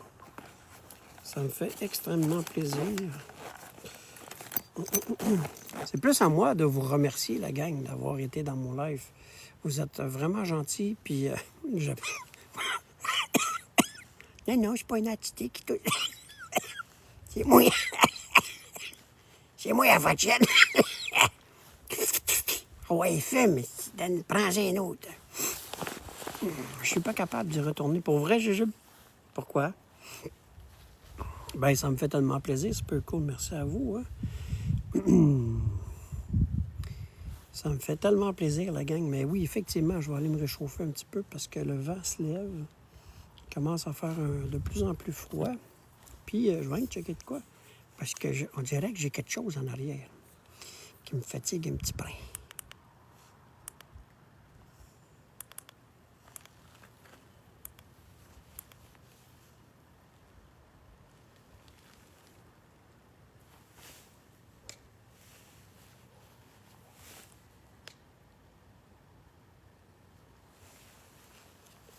Ça me fait extrêmement plaisir. C'est plus à moi de vous remercier, la gang, d'avoir été dans mon live. Vous êtes vraiment gentils, puis je... Non, c'est pas une attitude qui touche. C'est moi. C'est moi la fatienne. Ouais, fume, prends-en un autre. Je suis pas capable d'y retourner. Pour vrai, Jujube. Pourquoi? Ben, ça me fait tellement plaisir. C'est peu cool. Merci à vous. Hein? Ça me fait tellement plaisir, la gang. Mais oui, effectivement, je vais aller me réchauffer un petit peu parce que le vent se lève. Il commence à faire de plus en plus froid. Puis, je vais aller checker de quoi. Parce que on dirait que j'ai quelque chose en arrière qui me fatigue un petit brin.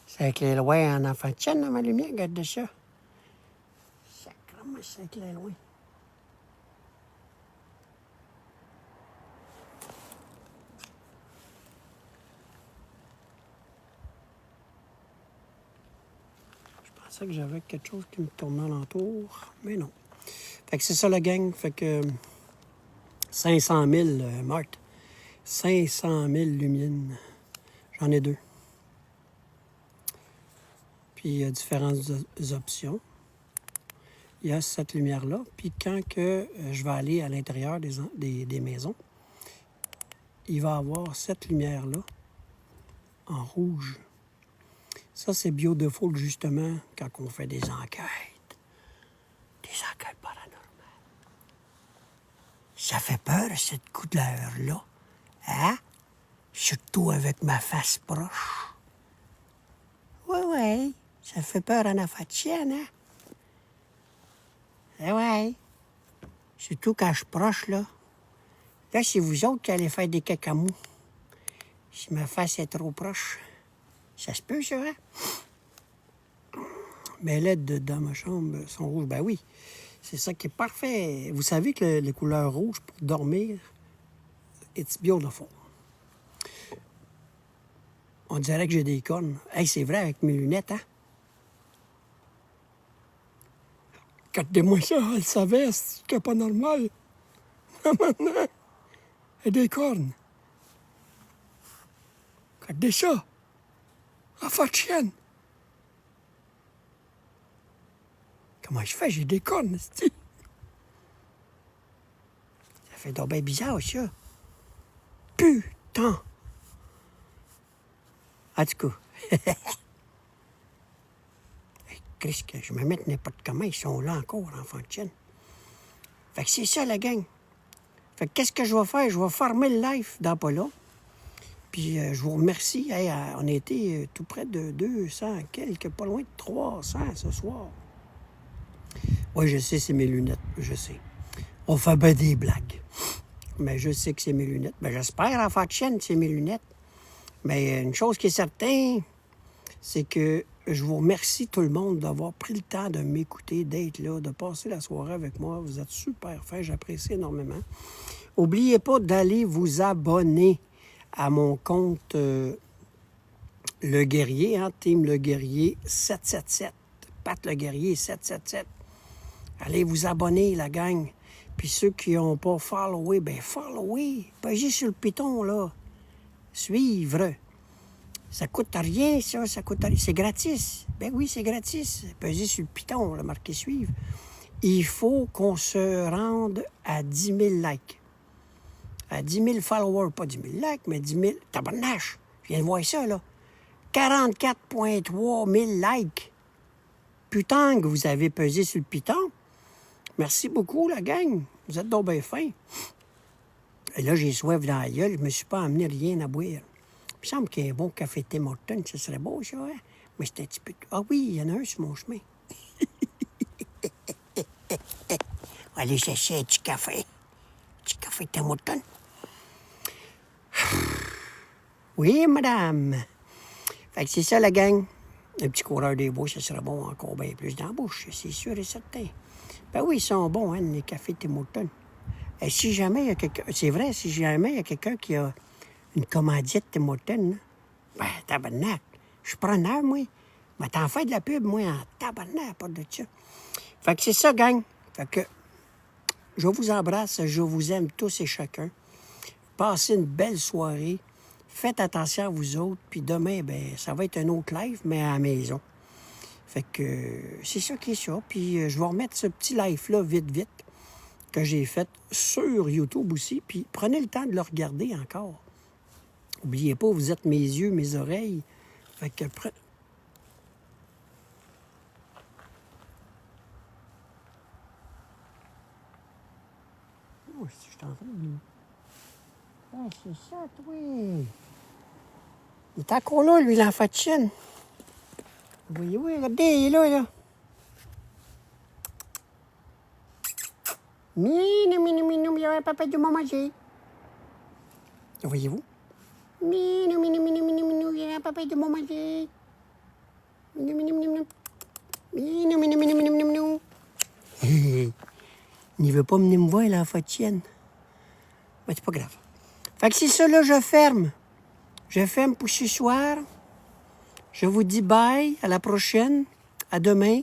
Ça éclaire loin en enfant de chienne dans ma lumière, regarde de ça. Sacrément, ça éclaire loin. Je pensais que j'avais quelque chose qui me tournait alentour, mais non. Fait que c'est ça la gang, fait que 500 000, Marthe. 500 000 lumines. J'en ai 2. Puis il y a différentes options. Il y a cette lumière-là. Puis quand que je vais aller à l'intérieur des maisons, il va y avoir cette lumière-là en rouge. Ça, c'est Beautiful, justement, quand on fait des enquêtes. Des enquêtes paranormales. Ça fait peur, cette couleur-là. Hein? Surtout avec ma face proche. Oui. Ça fait peur en affaire de chienne, hein? Eh ouais. Surtout quand je suis proche, là. Là, c'est vous autres qui allez faire des cacamous. Si ma face est trop proche. Ça se peut, ça, hein? Mes LED dans ma chambre sont rouges. Ben oui, c'est ça qui est parfait. Vous savez que les couleurs rouges pour dormir, it's beautiful. On dirait que j'ai des cornes. Hey, c'est vrai avec mes lunettes, hein? Regardez-moi ça, elle savait, c'était pas normal. Maintenant, elle a des cornes. Regardez ça. Enfant de chienne. Comment je fais? J'ai des cornes, c'ti. Ça fait donc bien bizarre, ça. Putain! En tout cas. Chris, que je me mette n'importe comment, ils sont là encore, enfants de chienne. Fait que c'est ça, la gang. Fait que qu'est-ce que je vais faire? Je vais farmer le live dans pas là. Puis je vous remercie. Hey, on a été tout près de 200 quelques, pas loin de 300 ce soir. Oui, je sais, c'est mes lunettes, je sais. On fait bien des blagues. Mais je sais que c'est mes lunettes. Ben, j'espère, enfant de chienne, c'est mes lunettes. Mais une chose qui est certaine, c'est que je vous remercie tout le monde d'avoir pris le temps de m'écouter, d'être là, de passer la soirée avec moi. Vous êtes super fins, j'apprécie énormément. N'oubliez pas d'aller vous abonner à mon compte Le Guerrier, hein, Team Le Guerrier 777. Pat Le Guerrier 777. Allez vous abonner, la gang. Puis ceux qui n'ont pas followé, ben followé. Pagez sur le piton, là. Suivre. Ça coûte rien, ça coûte rien. C'est gratis. Ben oui, c'est gratis. Pesez sur le piton, là, marqué suivre. Il faut qu'on se rende à 10 000 likes. À 10 000 followers, pas 10 000 likes, mais 10 000... Tabarnache! Je viens de voir ça, là. 44,3 000 likes. Putain que vous avez pesé sur le piton. Merci beaucoup, la gang. Vous êtes donc bien fins. Et là, j'ai soif dans la gueule. Je me suis pas amené rien à boire. Il me semble qu'il y a un bon café Tim Hortons. Ce serait beau, ça, hein? Mais c'était un petit peu... Ah oui, il y en a un sur mon chemin. On va aller chercher un petit café. Un petit café Tim Hortons. Oui, madame. Fait que c'est ça, la gang. Un petit coureur des bois, ça serait bon encore bien plus dans la bouche, c'est sûr et certain. Ben oui, ils sont bons, hein, les cafés Tim Hortons. Et si jamais il y a quelqu'un... C'est vrai, si jamais il y a quelqu'un qui a une commandite Tim Hortons, là, ben, tabarnak, je suis preneur, moi. Mais t'en fais de la pub, moi, en tabarnak, pas de ça. Fait que c'est ça, gang. Fait que je vous embrasse, je vous aime tous et chacun. Passez une belle soirée. Faites attention à vous autres. Puis demain, ben, ça va être un autre live, mais à la maison. Fait que c'est ça qui est ça. Puis je vais remettre ce petit live-là vite, que j'ai fait sur YouTube aussi. Puis prenez le temps de le regarder encore. N'oubliez pas, vous êtes mes yeux, mes oreilles. Fait que oh, si je suis en train de... Ah, c'est ça, toi. Il est encore là, lui, l'enfant de chienne. Oui, regardez, il est là. Minou, il y a un papa de manger. Voyez-vous? Minou, il y a un papa de manger. Minou. Il ne veut pas venir me voir, l'enfant de chienne. Mais c'est pas grave. Fait que c'est ça, là, je ferme. Je ferme pour ce soir. Je vous dis bye, à la prochaine, à demain.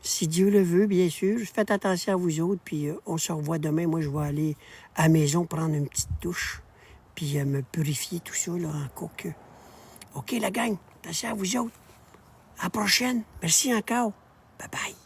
Si Dieu le veut, bien sûr. Faites attention à vous autres, puis on se revoit demain. Moi, je vais aller à la maison prendre une petite douche, puis me purifier tout ça, là, en coque. OK, la gang, attention à vous autres. À la prochaine. Merci encore. Bye-bye.